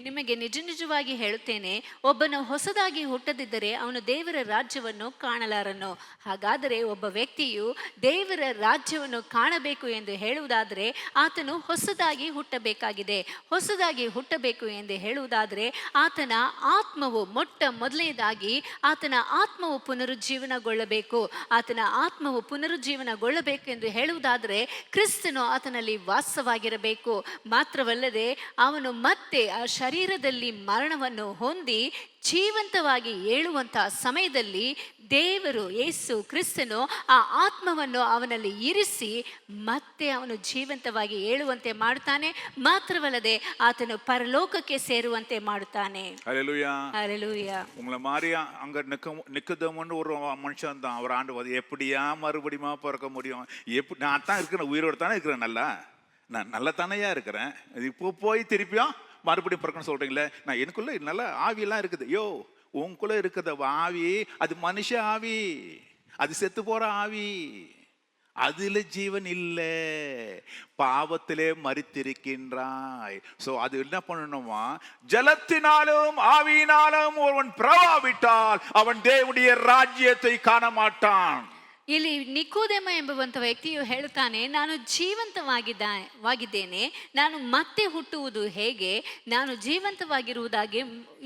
ನಿಮಗೆ ನಿಜವಾಗಿ ಹೇಳುತ್ತೇನೆ, ಒಬ್ಬನು ಹೊಸದಾಗಿ ಹುಟ್ಟದಿದ್ದರೆ ಅವನು ದೇವರ ರಾಜ್ಯವನ್ನು ಕಾಣಲಾರನು. ಹಾಗಾದರೆ ಒಬ್ಬ ವ್ಯಕ್ತಿಯು ದೇವರ ರಾಜ್ಯವನ್ನು ಕಾಣಬೇಕು ಎಂದು ಹೇಳುವುದಾದರೆ ಆತನು ಹೊಸದಾಗಿ ಹುಟ್ಟಬೇಕಾಗಿದೆ. ಹೊಸದಾಗಿ ಹುಟ್ಟಬೇಕು ಎಂದು ಹೇಳುವುದಾದರೆ ಆತನ ಆತ್ಮವು ಮೊದಲನೇದಾಗಿ ಆತನ ಆತ್ಮವು ಪುನರುಜ್ಜೀವನಗೊಳ್ಳಬೇಕು. ಆತನ ಆತ್ಮವು ಪುನರುಜ್ಜೀವನಗೊಳ್ಳಬೇಕು ಎಂದು ಹೇಳುವುದಾದರೆ ಕ್ರಿಸ್ತನು ಆತನಲ್ಲಿ ವಾಸವಾಗಿರಬೇಕು. ಮಾತ್ರವಲ್ಲದೆ ಅವನು ಮತ್ತೆ ಆ ಶರೀರದಲ್ಲಿ ಮರಣವನ್ನು ಹೊಂದಿ ಜೀವಂತವಾಗಿ ಏಳುವಂತಹ ಸಮಯದಲ್ಲಿ ದೇವರು, ಯೇಸು ಕ್ರಿಸ್ತನು ಆ ಆತ್ಮವನ್ನು ಅವನಲ್ಲಿ ಇರಿಸಿ ಮತ್ತೆ ಅವನು ಜೀವಂತವಾಗಿ ಏಳುವಂತೆ ಮಾಡುತ್ತಾನೆ. ಮಾತ್ರವಲ್ಲದೆ ಆತನು ಪರಲೋಕಕ್ಕೆ ಸೇರುವಂತೆ ಮಾಡುತ್ತಾನೆ. ஹல்லேலூயா. ஹல்லேலூயா. உங்களை மாதிரி அங்க நிக்கதேமன்னு ஒரு மனுஷன் தான். அவர் ஆண்டு எப்படியா மறுபடியுமா பிறக்க முடியும்? எப்படி நான் தான் இருக்கிறேன், உயிரோடு தானே இருக்கிறேன், நான் நல்ல தானையா இருக்கிறேன். இப்போ போய் திருப்பியும் மறுபடியும் பிறக்கணும் சொல்றீங்களே, நான் எனக்குள்ள நல்ல ஆவியெல்லாம் இருக்குது. யோ, உங்களுக்குள்ள இருக்கிற ஆவி அது மனுஷ ஆவி, அது செத்து போற ஆவி. அதுல ஜீவன் இல்லை, பாவத்திலே மரித்திருக்கின்றாய். சோ அது என்ன பண்ணணுமா, ஜலத்தினாலும் ஆவியினாலும் ஒருவன் பிரவாவிட்டால் அவன் தேவனுடைய ராஜ்யத்தை காண மாட்டான். ಇಲ್ಲಿ ನಿಕೋದೇಮ ಎಂಬುವಂತ ವ್ಯಕ್ತಿಯು ಹೇಳುತ್ತಾನೆ, ನಾನು ಜೀವಂತವಾಗಿದ್ದೇನೆ, ನಾನು ಮತ್ತೆ ಹುಟ್ಟುವುದು ಹೇಗೆ? ನಾನು ಜೀವಂತವಾಗಿರುವುದಾಗಿ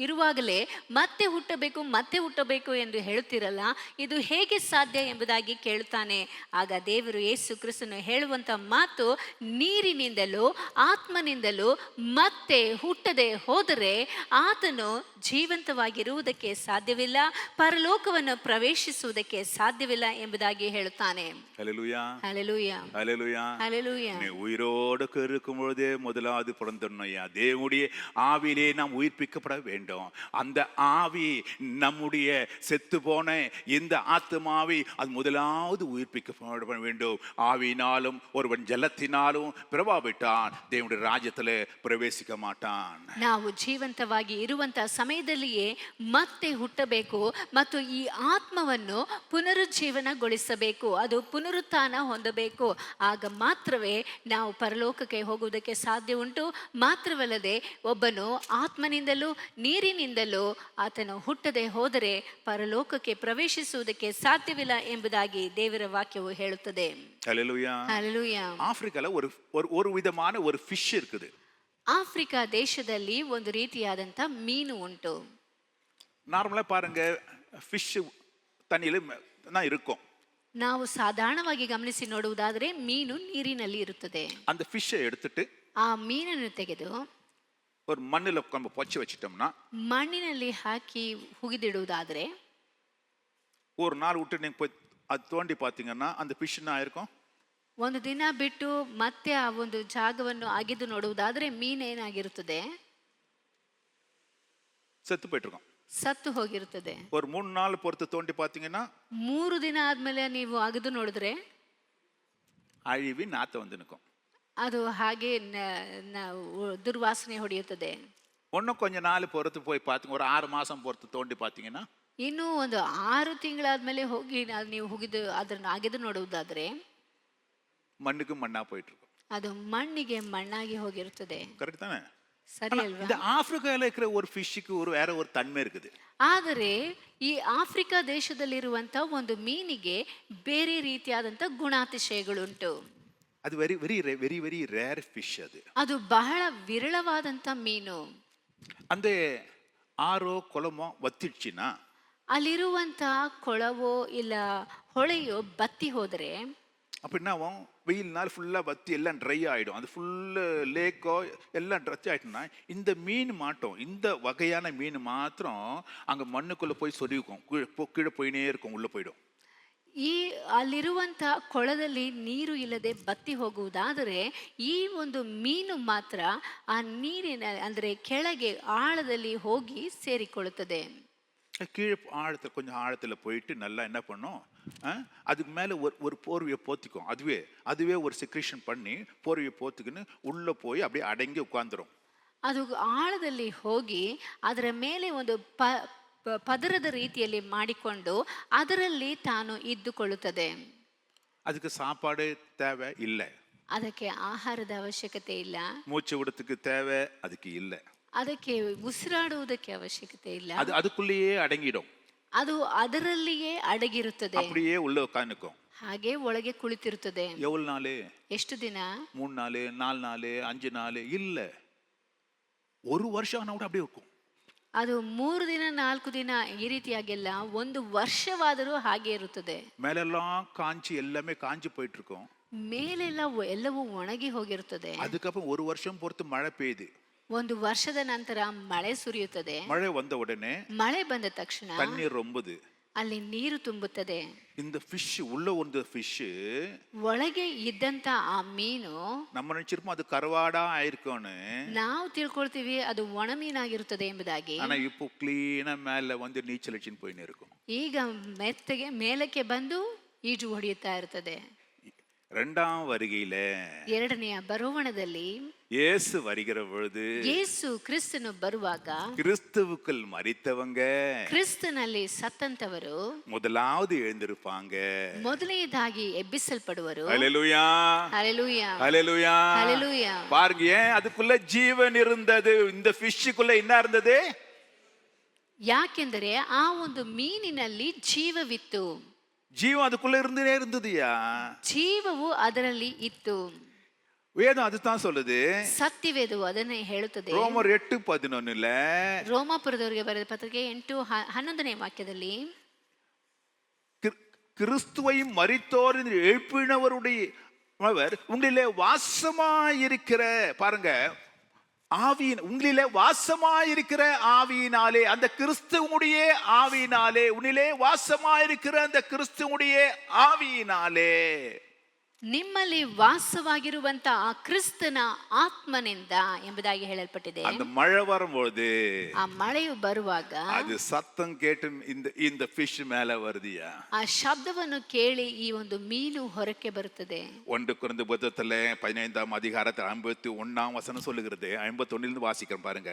ಇರುವಾಗಲೇ ಮತ್ತೆ ಹುಟ್ಟಬೇಕು ಎಂದು ಹೇಳುತ್ತಿರಲ್ಲ, ಇದು ಹೇಗೆ ಸಾಧ್ಯ ಎಂಬುದಾಗಿ ಕೇಳುತ್ತಾನೆ. ಆಗ ದೇವರು ಯೇಸು ಕ್ರಿಸ್ತನು ಹೇಳುವಂತ ಮಾತು, ನೀರಿನಿಂದಲೂ ಆತ್ಮನಿಂದಲೂ ಮತ್ತೆ ಹುಟ್ಟದೆ ಹೋದರೆ ಆತನು ಜೀವಂತವಾಗಿರುವುದಕ್ಕೆ ಸಾಧ್ಯವಿಲ್ಲ, ಪರಲೋಕವನ್ನು ಪ್ರವೇಶಿಸುವುದಕ್ಕೆ ಸಾಧ್ಯವಿಲ್ಲ ಎಂಬುದಾಗಿ ಹೇಳುತ್ತಾನೆ. ஹல்லேலூயா, ஹல்லேலூயா, ஹல்லேலூயா. ஹல்லேலூயா. நீ உயிரோடு இருக்கும் பொழுதே முதலாவது பிறந்தோம்யா, தேவனுடைய ஆவியிலே நாம் உயிர்ப்பிக்கப்பட வேண்டும். அந்த ஆவி நம்முடைய செத்து போன இந்த ஆத்மாவை அது முதலாவது உயிர்ப்பிக்கப்பட வேண்டும். ஆவியினாலும் ஒருவன் ஜலத்தினாலும் பிரபாவிட்டான் தேவனுடைய ராஜ்யத்திலே பிரவேசிக்க மாட்டான். ನಾವು ಜೀವಂತವಾಗಿ ಇರುವಂತ ಸಮಯದಲ್ಲಿಯೇ ಮತ್ತೆ ಹುಟ್ಟಬೇಕು ಮತ್ತು ಈ ಆತ್ಮವನ್ನು ಪುನರುಜ್ಜೀವನಗೊಳಿಸಬೇಕು, ಅದು ಪುನರುತ್ಥಾನ ಹೊಂದಬೇಕು. ಆಗ ಮಾತ್ರವೇ ನಾವು ಪರಲೋಕಕ್ಕೆ ಹೋಗುವುದಕ್ಕೆ ಸಾಧ್ಯ ಉಂಟು. ಮಾತ್ರವಲ್ಲದೆ ಒಬ್ಬನು ಆತ್ಮನಿಂದಲೂ ನೀರಿನಿಂದಲೂ ಆತನು ಹುಟ್ಟದೆ ಹೋದರೆ ಪರಲೋಕಕ್ಕೆ ಪ್ರವೇಶಿಸುವುದಕ್ಕೆ ಸಾಧ್ಯವಿಲ್ಲ ಎಂಬುದಾಗಿ ದೇವರ ವಾಕ್ಯವು ಹೇಳುತ್ತದೆ. ஹல்லேலூயா. ಹಲ್ಲೆಲೂಯಾ. ஆப்பிரிக்கால ஒரு விதமான ஒரு ஃபிஷ் இருக்குது. ಆಫ್ರಿಕಾ ದೇಶದಲ್ಲಿ ಒಂದು ರೀತಿಯಾದಂಥ ಮೀನು ಉಂಟು. நார்மலா பாருங்க, ஃபிஷ் தண்ணியில தான் இருக்கும். ನಾವು ಸಾಧಾರಣವಾಗಿ ಗಮನಿಸಿ ನೋಡುವುದಾದರೆ ಮೀನು ನೀರಿನಲ್ಲಿ ಇರುತ್ತದೆ. அந்த ஃபிஷ்ஷை எடுத்துட்டு ಆ ಮೀನನ್ನು ತೆಗೆದು ஒரு மண்ணில் நம்ம பொச்சு வச்சிட்டோம்னா, ಮಣ್ಣಿನಲ್ಲಿ ಹಾಕಿ ಹುಗಿದಿಡುವುದಾದರೆ, ஒரு நாள் விட்டு நீங்க போய் அது தோண்டி பார்த்தீங்கன்னா அந்த ஃபிஷ் என்ன ஆயிருக்கும்? ಒಂದು ದಿನ ಬಿಟ್ಟು ಮತ್ತೆ ಆ ಒಂದು ಜಾಗವನ್ನು ಅಗೆದು ನೋಡುವುದಾದರೆ ಮೀನೇನಾಗಿರುತ್ತದೆ? செத்து போயிட்டு இருக்கும். ಸತ್ತು ಹೋಗಿರುತ್ತದೆ. ஒரு 3 நாள் பொறுத்து தோண்டி பார்த்தீங்கன்னா 3 ದಿನ ಆದ್ಮೇಲೆ ನೀವು ಅಗೆದು ನೋಡಿದ್ರೆ அழிவி நாத்த வந்து நிற்கும். ಅದು ಹಾಗೆ ದುರ್ವಾಸನೆ ಹೊಡೆಯುತ್ತದೆ. இன்னும் கொஞ்ச நாள் பொறுத்து போய் பார்த்தீங்க, ஒரு 6 மாசம் பொறுத்து தோண்டி பார்த்தீங்கன்னா ಇನ್ನು ಒಂದು 6 ತಿಂಗಳಾದ್ಮೇಲೆ ಹೋಗಿ ನೀವು ಹುಗಿದು ಅದನ್ನು ಅಗೆದು ನೋಡುವುದಾದ್ರೆ மண்ணுக்கு மண்ணா போயிட்டு இருக்கும். ಅದು ಮಣ್ಣಿಗೆ ಮಣ್ಣಾಗಿ ಹೋಗಿರುತ್ತದೆ. கரெக்ட் தானே? ಸರಿ ಅಲ್ವಾ? இந்த ஆப்பிரிக்கால இருக்கிற ஒரு ஃபிஷ்க்கு வேற ஒரு தன்மை இருக்குது. ಆದರೆ ಈ ಆಫ್ರಿಕಾ ದೇಶದಲ್ಲಿರುವಂತ ಒಂದು ಮೀನಿಗೆ ಬೇರೆ ರೀತಿಯಾದಂತ ಗುಣಾತಿಶಯಗಳುಂಟು. அது very very very very rare fish. ಅದು ಬಹಳ ವಿರಳವಾದಂತ ಮೀನು. அந்த ஆறோ குளமோ வத்திடுச்சுன்னா, ಅಲ್ಲಿರುವಂತ ಕೊಳವೋ ಇಲ್ಲ ಹೊಳೆಯೋ ಬತ್ತಿ ಹೋದರೆ அப்போ என்ன ஆகும்? வெயில் நாள் ஃபுல்லாக வத்தி எல்லாம் ட்ரை ஆகிடும். அது ஃபுல்லு லேக்கோ எல்லாம் ட்ரை ஆகிட்டுனா இந்த மீன் மாட்டோம், இந்த வகையான மீன் மாத்திரம் அங்கே மண்ணுக்குள்ளே போய் சொருவிக்கும், கீழே போயினே இருக்கும், உள்ளே போயிடும். ಈ ಅಲ್ಲಿರುವಂತ ಕೊಳದಲ್ಲಿ ನೀರು ಇಲ್ಲದೆ ಬತ್ತಿ ಹೋಗುವುದಾದರೆ ಈ ಒಂದು ಮೀನು ಮಾತ್ರ ಆ ನೀರಿನ ಅಂದರೆ ಕೆಳಗೆ ಆಳದಲ್ಲಿ ಹೋಗಿ ಸೇರಿಕೊಳ್ಳುತ್ತದೆ. கீழே ஆழத்தில் கொஞ்சம் ஆழத்தில் போயிட்டு நல்லா என்ன பண்ணும், அதுக்கு மேலே ஒரு போர்வையை போத்திக்கும். அதுவே ஒரு செக்ரேஷன் பண்ணி போர்வையை போத்துக்குன்னு உள்ளே போய் அப்படியே அடங்கி உட்காந்துரும். ಅದು ಆಳದಲ್ಲಿ ಹೋಗಿ ಅದರ ಮೇಲೆ ಒಂದು ಪದರದ ರೀತಿಯಲ್ಲಿ ಮಾಡಿಕೊಂಡು ಅದರಲ್ಲಿ ತಾನು ಇದ್ದುಕೊಳ್ಳುತ್ತದೆ. அதுக்கு சாப்பாடு தேவை இல்லை, ಅದಕ್ಕೆ ಆಹಾರದ ಅವಶ್ಯಕತೆ ಇಲ್ಲ, மூச்சு விடத்துக்கு தேவை அதுக்கு இல்லை, ಅದಕ್ಕೆ ಉಸಿರಾಡುವುದಕ್ಕೆ ಅವಶ್ಯಕತೆ ಇಲ್ಲ, அது அதுக்குள்ளேயே அடங்கிடும், ಅದು ಅದರಲ್ಲಿಯೇ ಅಡಗಿರುತ್ತದೆ, அப்படியே உள்ள உட்காந்துக்கும், ಹಾಗೆ ಒಳಗೆ ಕುಳಿತಿರುತ್ತದೆ. எவ்வளவு நாள்? ಎಷ್ಟು ದಿನ? 3 நாள் 4 நாள் 5 நாள் இல்ல, 1 வருஷம் ஆனா கூட அப்படியே இருக்கும். ಅದು 3 ದಿನ 4 ದಿನ ಈ ರೀತಿಯಾಗೆಲ್ಲ 1 ವರ್ಷವಾದರೂ ಹಾಗೆ ಇರುತ್ತದೆ. மேலெல்லாம் காஞ்சி எல்லாமே காஞ்சி போயிட்டு இருக்கும், ಮೇಲೆಲ್ಲ ಎಲ್ಲವೂ ಒಣಗಿ ಹೋಗಿರುತ್ತದೆ. அதுக்கப்புறம் 1 வருஷம் பொறுத்து மழை பெய்யுது, 1 ವರ್ಷದ ನಂತರ ಮಳೆ ಸುರಿಯುತ್ತದೆ. மழை வந்த உடனே ಮಳೆ ಬಂದ ತಕ್ಷಣ தண்ணீர் ரொம்புது, ಅಲ್ಲಿ ನೀರು ತುಂಬುತ್ತದೆ. இந்த ஃபிஷ் உள்ள ಒಂದು ஃபிஷ் ಒಳಗೆ ಇದ್ದಂತ ಆ ಮೀನು நம்ம நினைச்சிருப்போம் அது கருவாடா ஆயிருக்கும்னு, ನಾವು ತಿಳ್ಕೊಳ್ತೀವಿ ಅದು ಒಣ ಮೀನಾಗಿರುತ್ತದೆ ಎಂಬುದಾಗಿ. ஆனா இப்போ ಕ್ಲೀನಾ மேல வந்து நீச்சல் அடிச்சுன்னு போயினே இருக்கும். ಈಗ ಮೆತ್ತಗೆ ಮೇಲಕ್ಕೆ ಬಂದು ಈಜು ಹೊಡೆಯುತ್ತಾ ಇರ್ತದೆ. இரண்டாம் வருகையில ಎರಡನೆಯ ಬರೋವಣದಲ್ಲಿ இயேசு வருகிற பொழுது ಯೇಸು ಕ್ರಿಸ್ತನು ಬರುವಾಗ கிறிஸ்துவுக்குள் மரித்தவங்க ಕ್ರಿಸ್ತನಲ್ಲಿ ಸತ್ತಂತವರು முதலாவது எழுந்திருப்பாங்க. ಮೊದಲನೇದಾಗಿ ಎಬ್ಬಿಸಲ್ಪಡುವರು. ஹல்லேலூயா, ಹಲ್ಲೆಲೂಯಾ, ஹல்லேலூயா. ಹಲ್ಲೆಲೂಯಾ. பாருங்க, ஏன் அதுக்குள்ள ஜீவன் இருந்தது, இந்த ஃபிஷ்க்குள்ள என்ன இருந்தது? ಯಾಕೆಂದರೆ ಆ ಒಂದು ಮೀನಿನಲ್ಲಿ ಜೀವವಿತ್ತು, ஜீவன் அதுக்குள்ள இருந்ததுயா. ಜೀವವು ಅದರಲ್ಲಿ ಇತ್ತು. வேதம் அதுதான் சொல்லுது. ಸತ್ಯವೇದವು ಅದನ್ನೇ ಹೇಳುತ್ತದೆ. ரோமர் 8:11 ರೋಮಾಪುರದವರಿಗೆ ಬರೆದ ಪತ್ರಿಕೆ 8:11 ವಾಕ್ಯದಲ್ಲಿ கிறிஸ்துவை மரித்தோரின் எழுப்பினவருடைய உங்களிலே வாசமாயிருக்கிற, பாருங்க, ஆவியின் உங்களிலே வாசமாயிருக்கிற ஆவியினாலே, அந்த கிறிஸ்துவுடைய ஆவியினாலே, உன்னிலே வாசமாயிருக்கிற அந்த கிறிஸ்துவுடைய ஆவியினாலே, ನಿಮ್ಮಲ್ಲಿ ವಾಸವಾಗಿರುವಂತ ಆ ಕ್ರಿಸ್ತನ ಆತ್ಮನಿಂದ ಎಂಬುದಾಗಿ ಹೇಳಲ್ಪಟ್ಟಿದೆ. அந்த மழை வரும்போது, ಆ ಮಳೆಯು ಬರುವಾಗ அது சத்தம் கேட்டு இந்த ஃபிஷ் மேல வருதியா. ಆ ಶಬ್ದವನ್ನು ಕೇಳಿ ಈ ಒಂದು ಮೀನು ಹೊರಕ್ಕೆ ಬರುತ್ತದೆ. 1 கொரிந்தியர் புத்தகத்துல 15ஆம் அதிகாரத்தில் 51ஆம் வசனம் சொல்லுகிறது. 51 வாசிக்கிறேன் பாருங்க.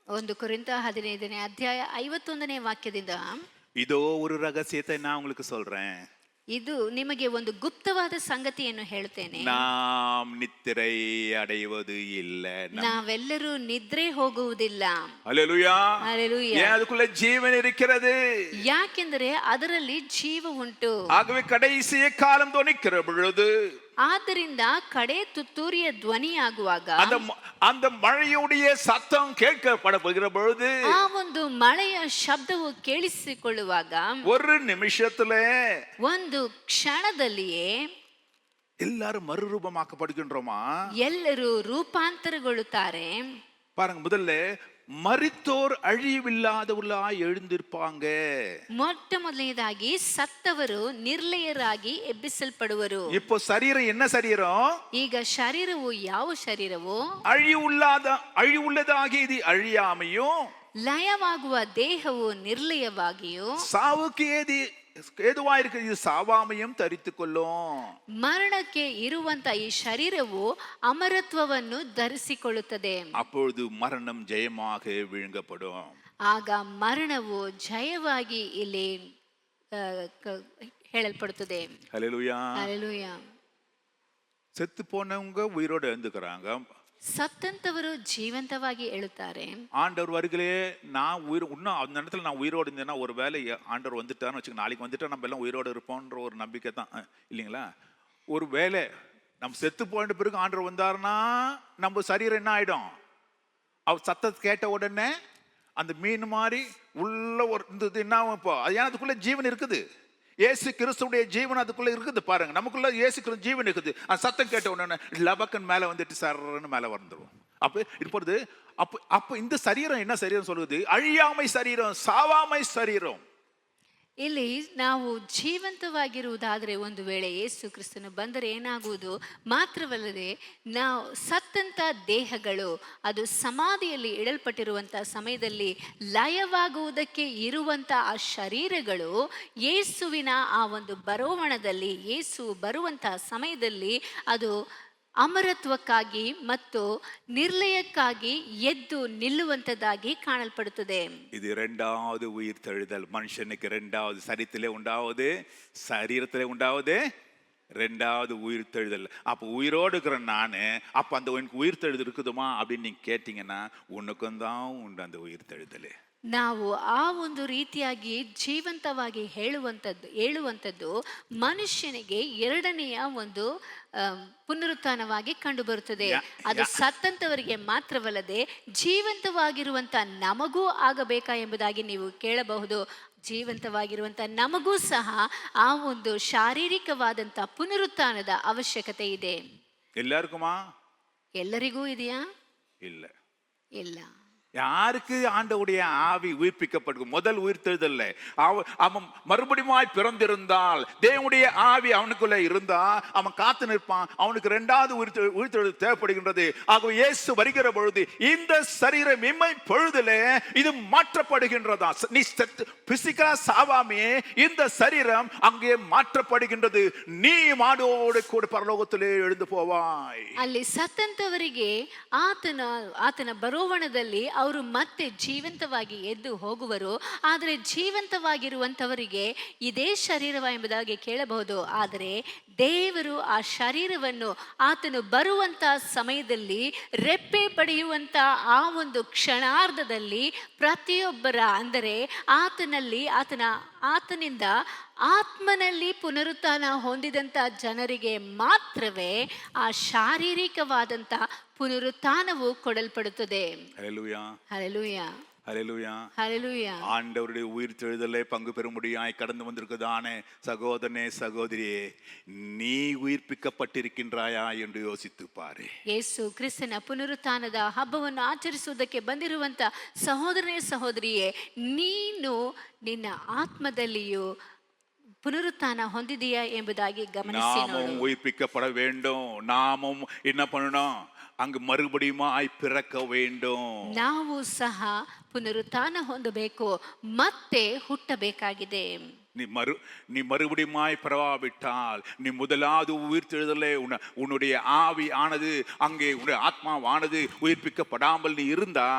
1 ಕೊರಿಂಥ 15ನೇ ಅಧ್ಯಾಯ 51ನೇ ವಾಕ್ಯದಿಂದ, இதோ ஒரு ரகசியத்தை நான் உங்களுக்கு சொல்றேன். ಇದು ನಿಮಗೆ ಒಂದು ಗುಪ್ತವಾದ ಸಂಗತಿಯನ್ನು ಹೇಳುತ್ತೇನೆ. நாம் நித்திரை அடைவது இல்லை, ನಾವೆಲ್ಲರೂ ನಿದ್ರೆ ಹೋಗುವುದಿಲ್ಲ. ஹல்லேலூயா, ಹಲ್ಲೆಲೂಯಾ. ஏன் அதுக்குள்ள ஜீவன் இருக்கிறது. ಯಾಕೆಂದರೆ ಅದರಲ್ಲಿ ಜೀವ ಉಂಟು. ஆகவே கடைசி காலம் தொனிக்கிற பொழுது, ಆದ್ದರಿಂದ ಕಡೆ ತುತ್ತೂರಿಯ ಧ್ವನಿಯಾಗುವಾಗ, அந்த மழையுடைய சத்தம் கேட்கப்பட போகிற பொழுது, ಆ ಒಂದು ಮಳೆಯ ಶಬ್ದವು ಕೇಳಿಸಿಕೊಳ್ಳುವಾಗ, ஒரு நிமிஷத்துல ಒಂದು ಕ್ಷಣದಲ್ಲಿಯೇ எல்லாரும் மறுரூபமாக்கப்படுகின்றோமா? ಎಲ್ಲರೂ ರೂಪಾಂತರಗೊಳ್ಳುತ್ತಾರೆ. பாருங்க, முதல்ல மரித்தோர் அழிவில்லாதவர்களாய் எழுந்திருப்பாங்க. ಮೊಟ್ಟ ಮೊದಲನೇದಾಗಿ ಸತ್ತವರು ನಿರ್ಲಯರಾಗಿ ಎಬ್ಬಿಸಲ್ಪಡುವರು. இப்போ சரீரம் என்ன சரீரம்? ಈಗ ಶರೀರವು ಯಾವ ಶರೀರವು? அழிவுள்ளதாகி இது அழியாமையும், ಲಯವಾಗುವ ದೇಹವು ನಿರ್ಲಯವಾಗಿಯೂ, சாவுக்கு ஏதுவாயிருக்கு இது சாவாமையும் தரித்துக் கொள்ளும். ಮರಣಕ್ಕೆ ಇರುವಂತ ಈ ಶರೀರವು ಅಮರತ್ವವನ್ನು ಧರಿಸಿಕೊಳ್ಳುತ್ತದೆ. அப்பொழுது மரணம் ஜெயமாக விழுங்கப்படும். ಆಗ ಮರಣವು ಜಯವಾಗಿ ಇಲ್ಲಿ ಹೇಳಲ್ಪಡುತ್ತದೆ. ஹல்லேலூயா. ಹಲ್ಲೆಲೂಯಾ. செத்து போனவங்க உயிரோடு எழுந்துக்கிறாங்க. ಸತ್ತಂತವರು ಜೀವಂತವಾಗಿ எழுತ್ತಾರೆ. ஆண்டவர் வருகளே, நான் இன்னும் அந்த இடத்துல நான் உயிரோடு இருந்தேன்னா, ஒரு வேளை ஆண்டவர் வந்துட்டான்னு வச்சுக்க, நாளைக்கு வந்துட்டா நம்ம எல்லாம் உயிரோடு இருப்போன்ற ஒரு நம்பிக்கை தான், இல்லைங்களா? ஒரு வேளை நம்ம செத்து போயிட்ட பிறகு ஆண்டவர் வந்தாருன்னா நம்ம சரீரம் என்ன ஆயிடும்? அவர் சத்தத்தை கேட்ட உடனே அந்த மீன் மாதிரி உள்ள ஒரு என்ன ஆகும்? இப்போ அது ஏன்னா அதுக்குள்ள ஜீவன் இருக்குது. இயேசு கிறிஸ்துடைய ஜீவன் அதுக்குள்ள இருக்குது. பாருங்க, நமக்குள்ள இயேசு கிறிஸ்து ஜீவன் இருக்குது. அந்த சத்தம் கேட்ட உடனே லபக்கன் மேல வந்துட்டு சரன்னு மேல வந்துடும். அப்ப இப்பொழுது அப்ப இந்த சரீரம் என்ன சரீரம் சொல்லுது? அழியாமை சரீரம், சாவாமை சரீரம். ಇಲ್ಲಿ ನಾವು ಜೀವಂತವಾಗಿರುವುದಾದರೆ ಒಂದು ವೇಳೆ ಯೇಸು ಕ್ರಿಸ್ತನು ಬಂದರೆ ಏನಾಗುವುದು ಮಾತ್ರವಲ್ಲದೆ, ನಾವು ಸತ್ತಂತ ದೇಹಗಳು ಅದು ಸಮಾಧಿಯಲ್ಲಿ ಇಡಲ್ಪಟ್ಟಿರುವಂಥ ಸಮಯದಲ್ಲಿ ಲಯವಾಗುವುದಕ್ಕೆ ಇರುವಂಥ ಆ ಶರೀರಗಳು ಯೇಸುವಿನ ಆ ಒಂದು ಬರೋವಣದಲ್ಲಿ, ಯೇಸು ಬರುವಂಥ ಸಮಯದಲ್ಲಿ ಅದು ಅಮರತ್ವಕ್ಕಾಗಿ ಮತ್ತು ನಿರ್ಲಯಕ್ಕಾಗಿ ಎದ್ದು ನಿಲ್ಲುವಂತದ್ದಾಗಿ ಕಾಣಲ್ಪಡುತ್ತದೆ. இது இரண்டாவது உயிர் தெழுதல். மனுஷனுக்கு இரண்டாவது சரீரத்திலே உண்டாவது, சரீரத்திலே உண்டாவது ரெண்டாவது உயிர் தெழுதல். அப்போ உயிரோடு இருக்கிற நானு, அப்போ அந்த உயிர் தெழுதல் இருக்குதுமா அப்படின்னு நீங்க கேட்டீங்கன்னா, உனக்கும் தான் உண்டு அந்த உயிர் தெழுதல். ನಾವು ಆ ಒಂದು ರೀತಿಯಾಗಿ ಜೀವಂತವಾಗಿ ಹೇಳುವಂಥದ್ದು ಮನುಷ್ಯನಿಗೆ ಎರಡನೆಯ ಒಂದು ಪುನರುತ್ಥಾನವಾಗಿ ಕಂಡು ಬರುತ್ತದೆ. ಅದು ಸತ್ತಂತವರಿಗೆ ಮಾತ್ರವಲ್ಲದೆ ಜೀವಂತವಾಗಿರುವಂತ ನಮಗೂ ಆಗಬೇಕಾ ಎಂಬುದಾಗಿ ನೀವು ಕೇಳಬಹುದು. ಜೀವಂತವಾಗಿರುವಂತ ನಮಗೂ ಸಹ ಆ ಒಂದು ಶಾರೀರಿಕವಾದಂತ ಪುನರುತ್ಥಾನದ ಅವಶ್ಯಕತೆ ಇದೆ. ಎಲ್ಲರಿಗುಮಾ? ಎಲ್ಲರಿಗೂ ಇದೆಯಾ? ಇಲ್ಲ. ಇಲ್ಲ. யாருக்கு ஆண்டவுடைய ஆவி உயிர்ப்பிக்கப்பட்டு முதல் உயிர்த்தெழுதல்ல அவன் மறுபடியும் பிறந்திருந்தால் தேவனுடைய ஆவி அவனுக்குள்ள இருந்தா அவன் காத்து நிற்பான். அவனுக்கு இரண்டாவது உயிர்த்தெழுதல் தேவைப்படுகின்றது. ஆகவே இயேசு வருகிற பொழுது இந்த சரீரம் இம்மை பொழுதிலே இது மாற்றப்படுகின்றதா. நீ பிசிக்கலா சாவாமே இந்த சரீரம் அங்கே மாற்றப்படுகின்றது. நீ மாடோடு கூட பரலோகத்திலே எழுந்து போவாய். ಅಲ್ಲಿ ಸತ್ತಂತವರಿಗೆ ಆತನ ಬರೋವಣದಲ್ಲಿ ಅವರು ಮತ್ತೆ ಜೀವಂತವಾಗಿ ಎದ್ದು ಹೋಗುವರು. ಆದರೆ ಜೀವಂತವಾಗಿರುವಂತವರಿಗೆ ಇದೇ ಶರೀರವ ಎಂಬುದಾಗಿ ಕೇಳಬಹುದು. ಆದರೆ ದೇವರು ಆ ಶರೀರವನ್ನು ಆತನು ಬರುವಂತ ಸಮಯದಲ್ಲಿ ರೆಪ್ಪೆ ಪಡೆಯುವಂತ ಆ ಒಂದು ಕ್ಷಣಾರ್ಧದಲ್ಲಿ ಪ್ರತಿಯೊಬ್ಬರ ಅಂದರೆ ಆತನಿಂದ ಆತ್ಮನಲ್ಲಿ ಪುನರುತ್ಥಾನ ಹೊಂದಿದಂತ ಜನರಿಗೆ ಮಾತ್ರವೇ ಆ ಶಾರೀರಿಕವಾದಂತ ಪುನರುತ್ಥಾನವು ಕೊಡಲ್ಪಡುತ್ತದೆ. ஹல்லேலூயா, ஹல்லேலூயா, ஹல்லேலூயா, ஹல்லேலூயா. ஆண்டவருடைய உயிர் தெழுதலை பங்கு பெறும்படியாய் கடந்து வந்திருக்குதானே சகோதரனே சகோதரியே, நீ உயிர்ப்பிக்கப்பட்டிருக்கின்றாயா என்று யோசித்து பாரு. ಯೇಸು ಕ್ರಿಸ್ತನ ಪುನರುತ್ಥಾನದ ಹಬ್ಬವನ್ನು ಆಚರಿಸುವುದಕ್ಕೆ ಬಂದಿರುವಂತ ಸಹೋದರನೇ ಸಹೋದರಿಯೇ, ನೀನು ನಿನ್ನ ಆತ್ಮದಲ್ಲಿಯೂ புனருத்தான ಹೊಂದಿದೆಯಾ ಎಂಬುದಾಗಿ ಗಮನಿಸಿ ನೋಡು. நாமும் உயிர்ப்பிக்கப்பட வேண்டும். நாமும் என்ன பண்ணணும்? அங்கு மறுபடியுமாய் பிறக்க வேண்டும். ನಾವು ಸಹ ಪುನರುತ್ಥಾನ ಹೊಂದಬೇಕು, ಮತ್ತೆ ಹುಟ್ಟಬೇಕಾಗಿದೆ. நீ மறுபடியுமாய் பிறவாவிட்டால், நீ முதலாவது உயிர்த்தெழுதலே உன்னுடைய ஆவி ஆனது அங்கே உன்னுடைய ஆத்மாவானது உயிர்ப்பிக்கப்படாமல் நீ இருந்தா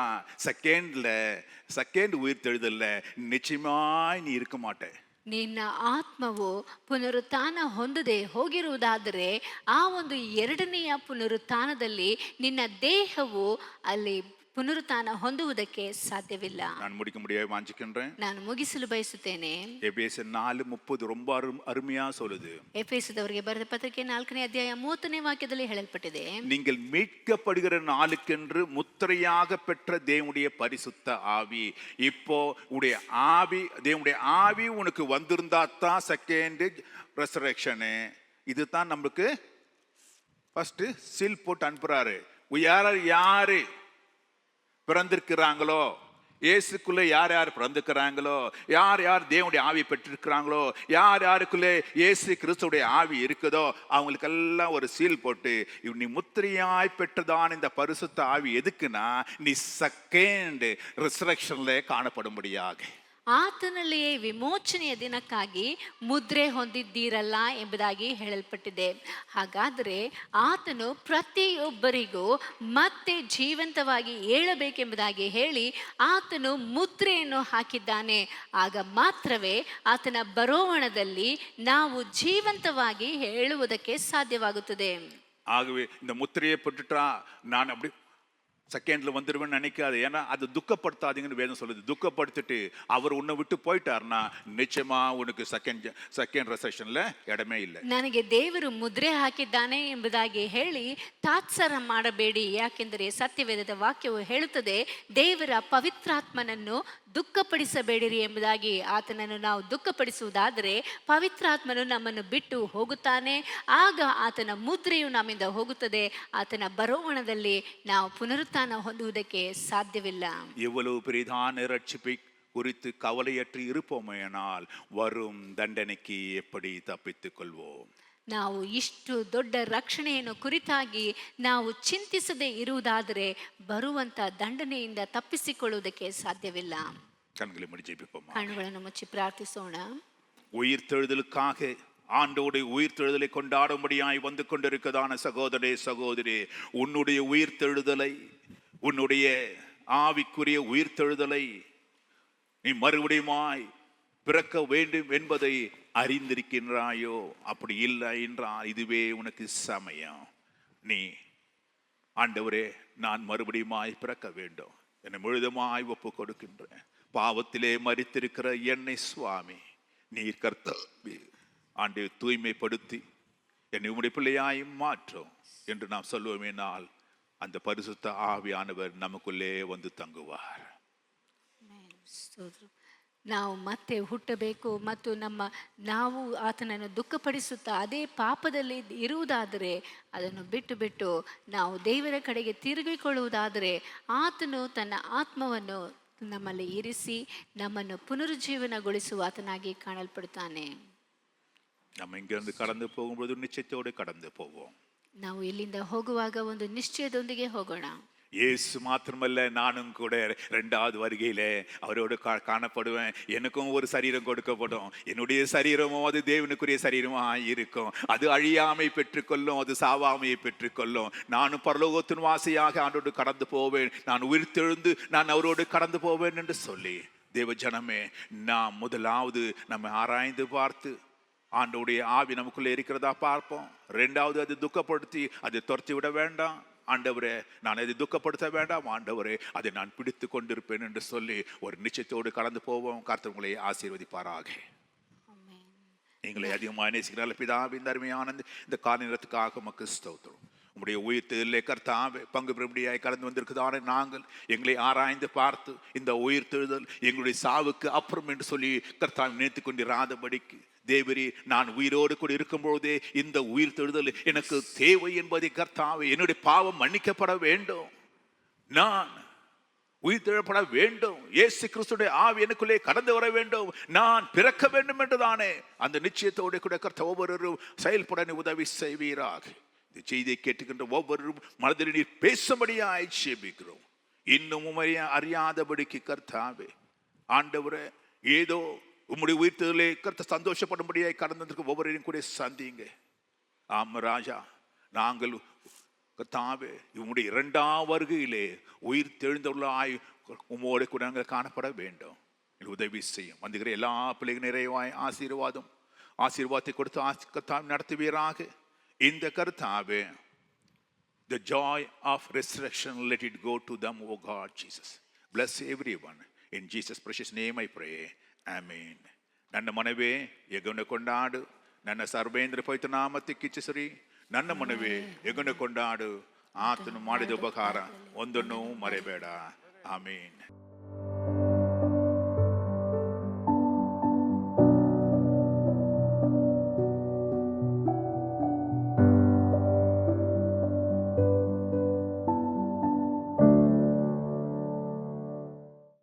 செகண்ட் உயிர்த்தெழுதல்ல நிச்சயமாய் நீ இருக்க மாட்டே. ನಿನ್ನ ಆತ್ಮವು ಪುನರುತ್ಥಾನ ಹೊಂದದೆ ಹೋಗಿರುವುದಾದರೆ ಆ ಒಂದು ಎರಡನೆಯ ಪುನರುತ್ಥಾನದಲ್ಲಿ ನಿನ್ನ ದೇಹವು ಅಲ್ಲಿ ಪುನರುತ್ಥಾನ ಹೊಂದುವುದಕ್ಕೆ ಸಾಧ್ಯವಿಲ್ಲ. ನಾನು முடிக்க முடியாது வாஞ்சிக்கின்றேன். ನಾನು ಮುಗಿಸಲು ಬಯಸುತ್ತೇನೆ. எபேசியர் 4:30 ரொம்ப அருமையா சொல்லுது. ಎಫೆಸದವರಿಗೆ ಬರೆದ ಪತ್ರಿಕೆ 4ನೇ ಅಧ್ಯಾಯ 30ನೇ ವಾಕ್ಯದಲ್ಲಿ ಹೇಳಲ್ಪಟ್ಟಿದೆ, நீங்கள் மீட்கப்படுகிற நாளுக்கென்று முத்திரையாக பெற்ற தேவனுடைய பரிசுத்த ஆவி. இப்போ உடைய ஆவி, தேவனுடைய ஆவி உனக்கு வந்திருந்தா தான் செகண்ட் ரெசரக்ஷன். இதுதான் நமக்கு ஃபர்ஸ்ட் சீல் போட்டு அனுப்புறாரு. யாரு பிறந்திருக்கிறாங்களோ, இயேசுக்குள்ளே யார் யார் பிறந்திருக்கிறாங்களோ, யார் யார் தேவனுடைய ஆவி பெற்றிருக்கிறாங்களோ, யார் யாருக்குள்ளே இயேசு கிறிஸ்துடைய ஆவி இருக்குதோ அவங்களுக்கெல்லாம் ஒரு சீல் போட்டு, நீ முத்திரையாய் பெற்றதான இந்த பரிசுத்த ஆவி எதுக்குன்னா நீ செகண்ட் ரிசரக்ஷன்ல காணப்படும்படியாக ಆತನಲ್ಲಿಯೇ ವಿಮೋಚನೆಯ ದಿನಕ್ಕಾಗಿ ಮುದ್ರೆ ಹೊಂದಿದ್ದೀರಲ್ಲ ಎಂಬುದಾಗಿ ಹೇಳಲ್ಪಟ್ಟಿದೆ. ಹಾಗಾದರೆ ಆತನು ಪ್ರತಿಯೊಬ್ಬರಿಗೂ ಮತ್ತೆ ಜೀವಂತವಾಗಿ ಏಳಬೇಕೆಂಬುದಾಗಿ ಹೇಳಿ ಆತನು ಮುದ್ರೆಯನ್ನು ಹಾಕಿದ್ದಾನೆ. ಆಗ ಮಾತ್ರವೇ ಆತನ ಬರೋವಣದಲ್ಲಿ ನಾವು ಜೀವಂತವಾಗಿ ಹೇಳುವುದಕ್ಕೆ ಸಾಧ್ಯವಾಗುತ್ತದೆ. ஆகவே இந்த முத்திரையை போட்டுட்டா நான் அப்படி செகண்ட்ல வந்துடுவேன்னு நினைக்காது. ஏன்னா அது துக்கப்படுத்தாதீங்கன்னு வேதம் சொல்லுது. துக்கப்படுத்திட்டு அவர் உன்னை விட்டு போயிட்டாருன்னா நிச்சயமா உனக்கு செகண்ட் ரெசெஷன்ல இடமே இல்லை. ನನಗೆ ದೇವರು ಮುದ್ರೆ ಹಾಕಿದ್ದಾನೆ ಎಂಬುದಾಗಿ ಹೇಳಿ ತಾತ್ಸರ ಮಾಡಬೇಡಿ. ಯಾಕೆಂದರೆ ಸತ್ಯವೇದದ ವಾಕ್ಯವು ಹೇಳುತ್ತದೆ, ದೇವರ ಪವಿತ್ರಾತ್ಮನನ್ನು ದುಃಖಪಡಿಸಬೇಡಿರಿ ಎಂಬುದಾಗಿ. ಆತನನ್ನು ನಾವು ದುಃಖಪಡಿಸುವುದಾದರೆ ಪವಿತ್ರಾತ್ಮನು ನಮ್ಮನ್ನು ಬಿಟ್ಟು ಹೋಗುತ್ತಾನೆ. ಆಗ ಆತನ ಮುದ್ರೆಯು ನಮ್ಮಿಂದ ಹೋಗುತ್ತದೆ. ಆತನ ಬರೋವಣದಲ್ಲಿ ನಾವು ಪುನರುತ್ಥಾನ ಹೊಂದುವುದಕ್ಕೆ ಸಾಧ್ಯವಿಲ್ಲ. எவ்வளவு பெரிதான ரட்சிப்பை குறித்து கவலையற்று இருப்போமேனால் வரும் தண்டனைக்கு எப்படி தப்பித்துக் கொள்வோம்? ನಾವು ಇಷ್ಟು ದೊಡ್ಡ ರಕ್ಷಣೆಯನ್ನು ಕುರಿತಾಗಿ ನಾವು ಚಿಂತಿಸದೆ ಇರುವುದಾದರೆ ಬರುವಂತ ದಂಡನೆಯಿಂದ ತಪ್ಪಿಸಿಕೊಳ್ಳುವುದಕ್ಕೆ ಸಾಧ್ಯವಿಲ್ಲ. கண்களை மூடி ஜெபிப்போம். ಕಣ್ಣುಗಳನ್ನು ಮುಚ್ಚಿ ಪ್ರಾರ್ಥಿಸೋಣ. உயிர்த்தெழுதலுக்காக ஆண்டோடைய உயிர்த்தெழுதலை கொண்டாடும்படியாய் வந்து கொண்டிருக்கதான சகோதரே சகோதரி, உன்னுடைய உயிர்த்தெழுதலை, உன்னுடைய ஆவிக்குரிய உயிர்த்தெழுதலை நீ மறுபடியுமாய் பிறக்க வேண்டும் என்பதை அறிந்திருக்கின்றாயோ? அப்படி இல்லை என்றால் இதுவே உனக்கு சமயம். நீ ஆண்டவரே, நான் மறுபடியுமாய் பிறக்க வேண்டும், என்னை முழுதுமாய் ஒப்பு கொடுக்கின்றேன், பாவத்திலே மரித்திருக்கிற என்னை சுவாமி நீர் கர்த்தாவே ஆண்டை தூய்மைப்படுத்தி என்னை உம்முடைய பிள்ளையாய் மாற்றும் என்று நாம் சொல்லுவோமேனால் அந்த பரிசுத்த ஆவியானவர் நமக்குள்ளே வந்து தங்குவார். ನಾವು ಮತ್ತೆ ಹುಟ್ಟಬೇಕು ಮತ್ತು ನಾವು ಆತನನ್ನು ದುಃಖಪಡಿಸುತ್ತಾ ಅದೇ ಪಾಪದಲ್ಲಿ ಇರುವುದಾದರೆ, ಅದನ್ನು ಬಿಟ್ಟು ನಾವು ದೇವರ ಕಡೆಗೆ ತಿರುಗಿಕೊಳ್ಳುವುದಾದರೆ, ಆತನು ತನ್ನ ಆತ್ಮವನ್ನು ನಮ್ಮಲ್ಲಿ ಇರಿಸಿ ನಮ್ಮನ್ನು ಪುನರುಜ್ಜೀವನಗೊಳಿಸುವ ಆತನಾಗಿ ಕಾಣಲ್ಪಡುತ್ತಾನೆ. நம்ம இங்கிருந்து கடந்து போகும்போது நிச்சயத்தோடு கடந்து போவோம். ನಾವು ಇಲ್ಲಿಂದ ಹೋಗುವಾಗ ಒಂದು ನಿಶ್ಚಯದೊಂದಿಗೆ ಹೋಗೋಣ. இயேசு மாத்திரமல்ல, நானும் கூட 2வது வருகையிலே அவரோடு காணப்படுவேன். எனக்கும் ஒரு சரீரம் கொடுக்கப்படும். என்னுடைய சரீரமும் அது தேவனுக்குரிய சரீரமாக இருக்கும். அது அழியாமை பெற்றுக்கொள்ளும், அது சாவாமையை பெற்றுக்கொள்ளும். நானும் பரலோகத்தின் வாசியாக ஆண்டோடு கடந்து போவேன். நான் உயிர்த்தெழுந்து நான் அவரோடு கடந்து போவேன் என்று சொல்லி, தேவ ஜனமே, நாம் முதலாவது நம்ம ஆராய்ந்து பார்த்து ஆண்டோடைய ஆவி நமக்குள்ளே இருக்கிறதா பார்ப்போம். 2வது, அது துக்கப்படுத்தி அதை துரத்தி விட வேண்டாம். ஆண்டவரே, நான் அதை துக்கப்படுத்த வேண்டாம். ஆண்டவரே, அதை நான் பிடித்து கொண்டிருப்பேன் என்று சொல்லி ஒரு நிச்சயத்தோடு கடந்து போவோம். கர்த்தர் உங்களை ஆசீர்வதிப்பாராக. எங்களை அதிகமாக நேசிக்கிறார்கள் பிதாவே, இந்த அருமையான இந்த காரியத்துக்காக உமக்கு ஸ்தோத்திரம். உங்களுடைய உயிர்த்தெழுதலிலே கர்த்தாவே பங்கு பெறும்படியாய் கடந்து வந்திருக்குதான நாங்கள் எங்களை ஆராய்ந்து பார்த்து இந்த உயிர்த்தெழுதல் எங்களுடைய சாவுக்கு அப்புறம் என்று சொல்லி கர்த்தாவை நினைத்து கொண்டிராதபடிக்கு, தேவரே, நான் உயிரோடு கூட இருக்கும்பொழுதே இந்த உயிர்த்தெழுதல் எனக்கு தேவை என்பதை கர்த்தாவே, என்னுடைய பாவம் மன்னிக்கப்பட வேண்டும், நான் உயிர்த்தெழப்பட வேண்டும், இயேசு கிறிஸ்துடைய ஆவி எனக்குள்ளே கடந்து வர வேண்டும், நான் பிறக்க வேண்டும் என்றுதானே அந்த நிச்சயத்தோடு கூட கர்த்தர் ஒவ்வொருவரும் செயல்பட உதவி செய்வீராக. இந்த செய்தியை கேட்டுக்கின்ற ஒவ்வொருவரும் மனதில் நீர் பேசும்படியாய் ஜெபிக்கிறோம். இன்னும் அறியாதபடிக்கு கர்த்தாவே, ஆண்டவரே, ஏதோ உம்முடைய உயிர்த்தெழுதலை கர்த்தர் சந்தோஷப்படும்படியாய் கடந்து வந்திருக்க ஒவ்வொருவரையும் கூட சந்திங்க. ஆம் ராஜா, நாங்கள் கர்த்தாவே உம்முடைய 2வது வருகையிலே உயிர் தெழுந்தவர்களாய் உம்மோடு கூட நாங்கள் காணப்பட வேண்டும். உதவி செய்யும். வந்துகிற எல்லா பிள்ளைகள் நிறைவாய் ஆசீர்வாதத்தை கொடுத்து கர்த்தாவே நடத்துவீராக. இந்த கர்த்தாவே, the joy of resurrection, let it go to them, O God Jesus. Bless everyone. In Jesus' precious name I pray. Amen. ನನ್ನ ಮನವೇ ಯೆಹೋವನ ಕೊಂಡಾಡು, ನನ್ನ ಸರ್ವೇಂದ್ರ ಪವಿತ್ರ ನಾಮಕ್ಕೆ ಸ್ತುತಿ. ನನ್ನ ಮನವೇ ಯೆಹೋವನ ಕೊಂಡಾಡು, ಆತನು ಮಾಡಿದ ಉಪಕಾರ ಒಂದನ್ನು ಮರೆಯಬೇಡ. ಆಮೆನ್.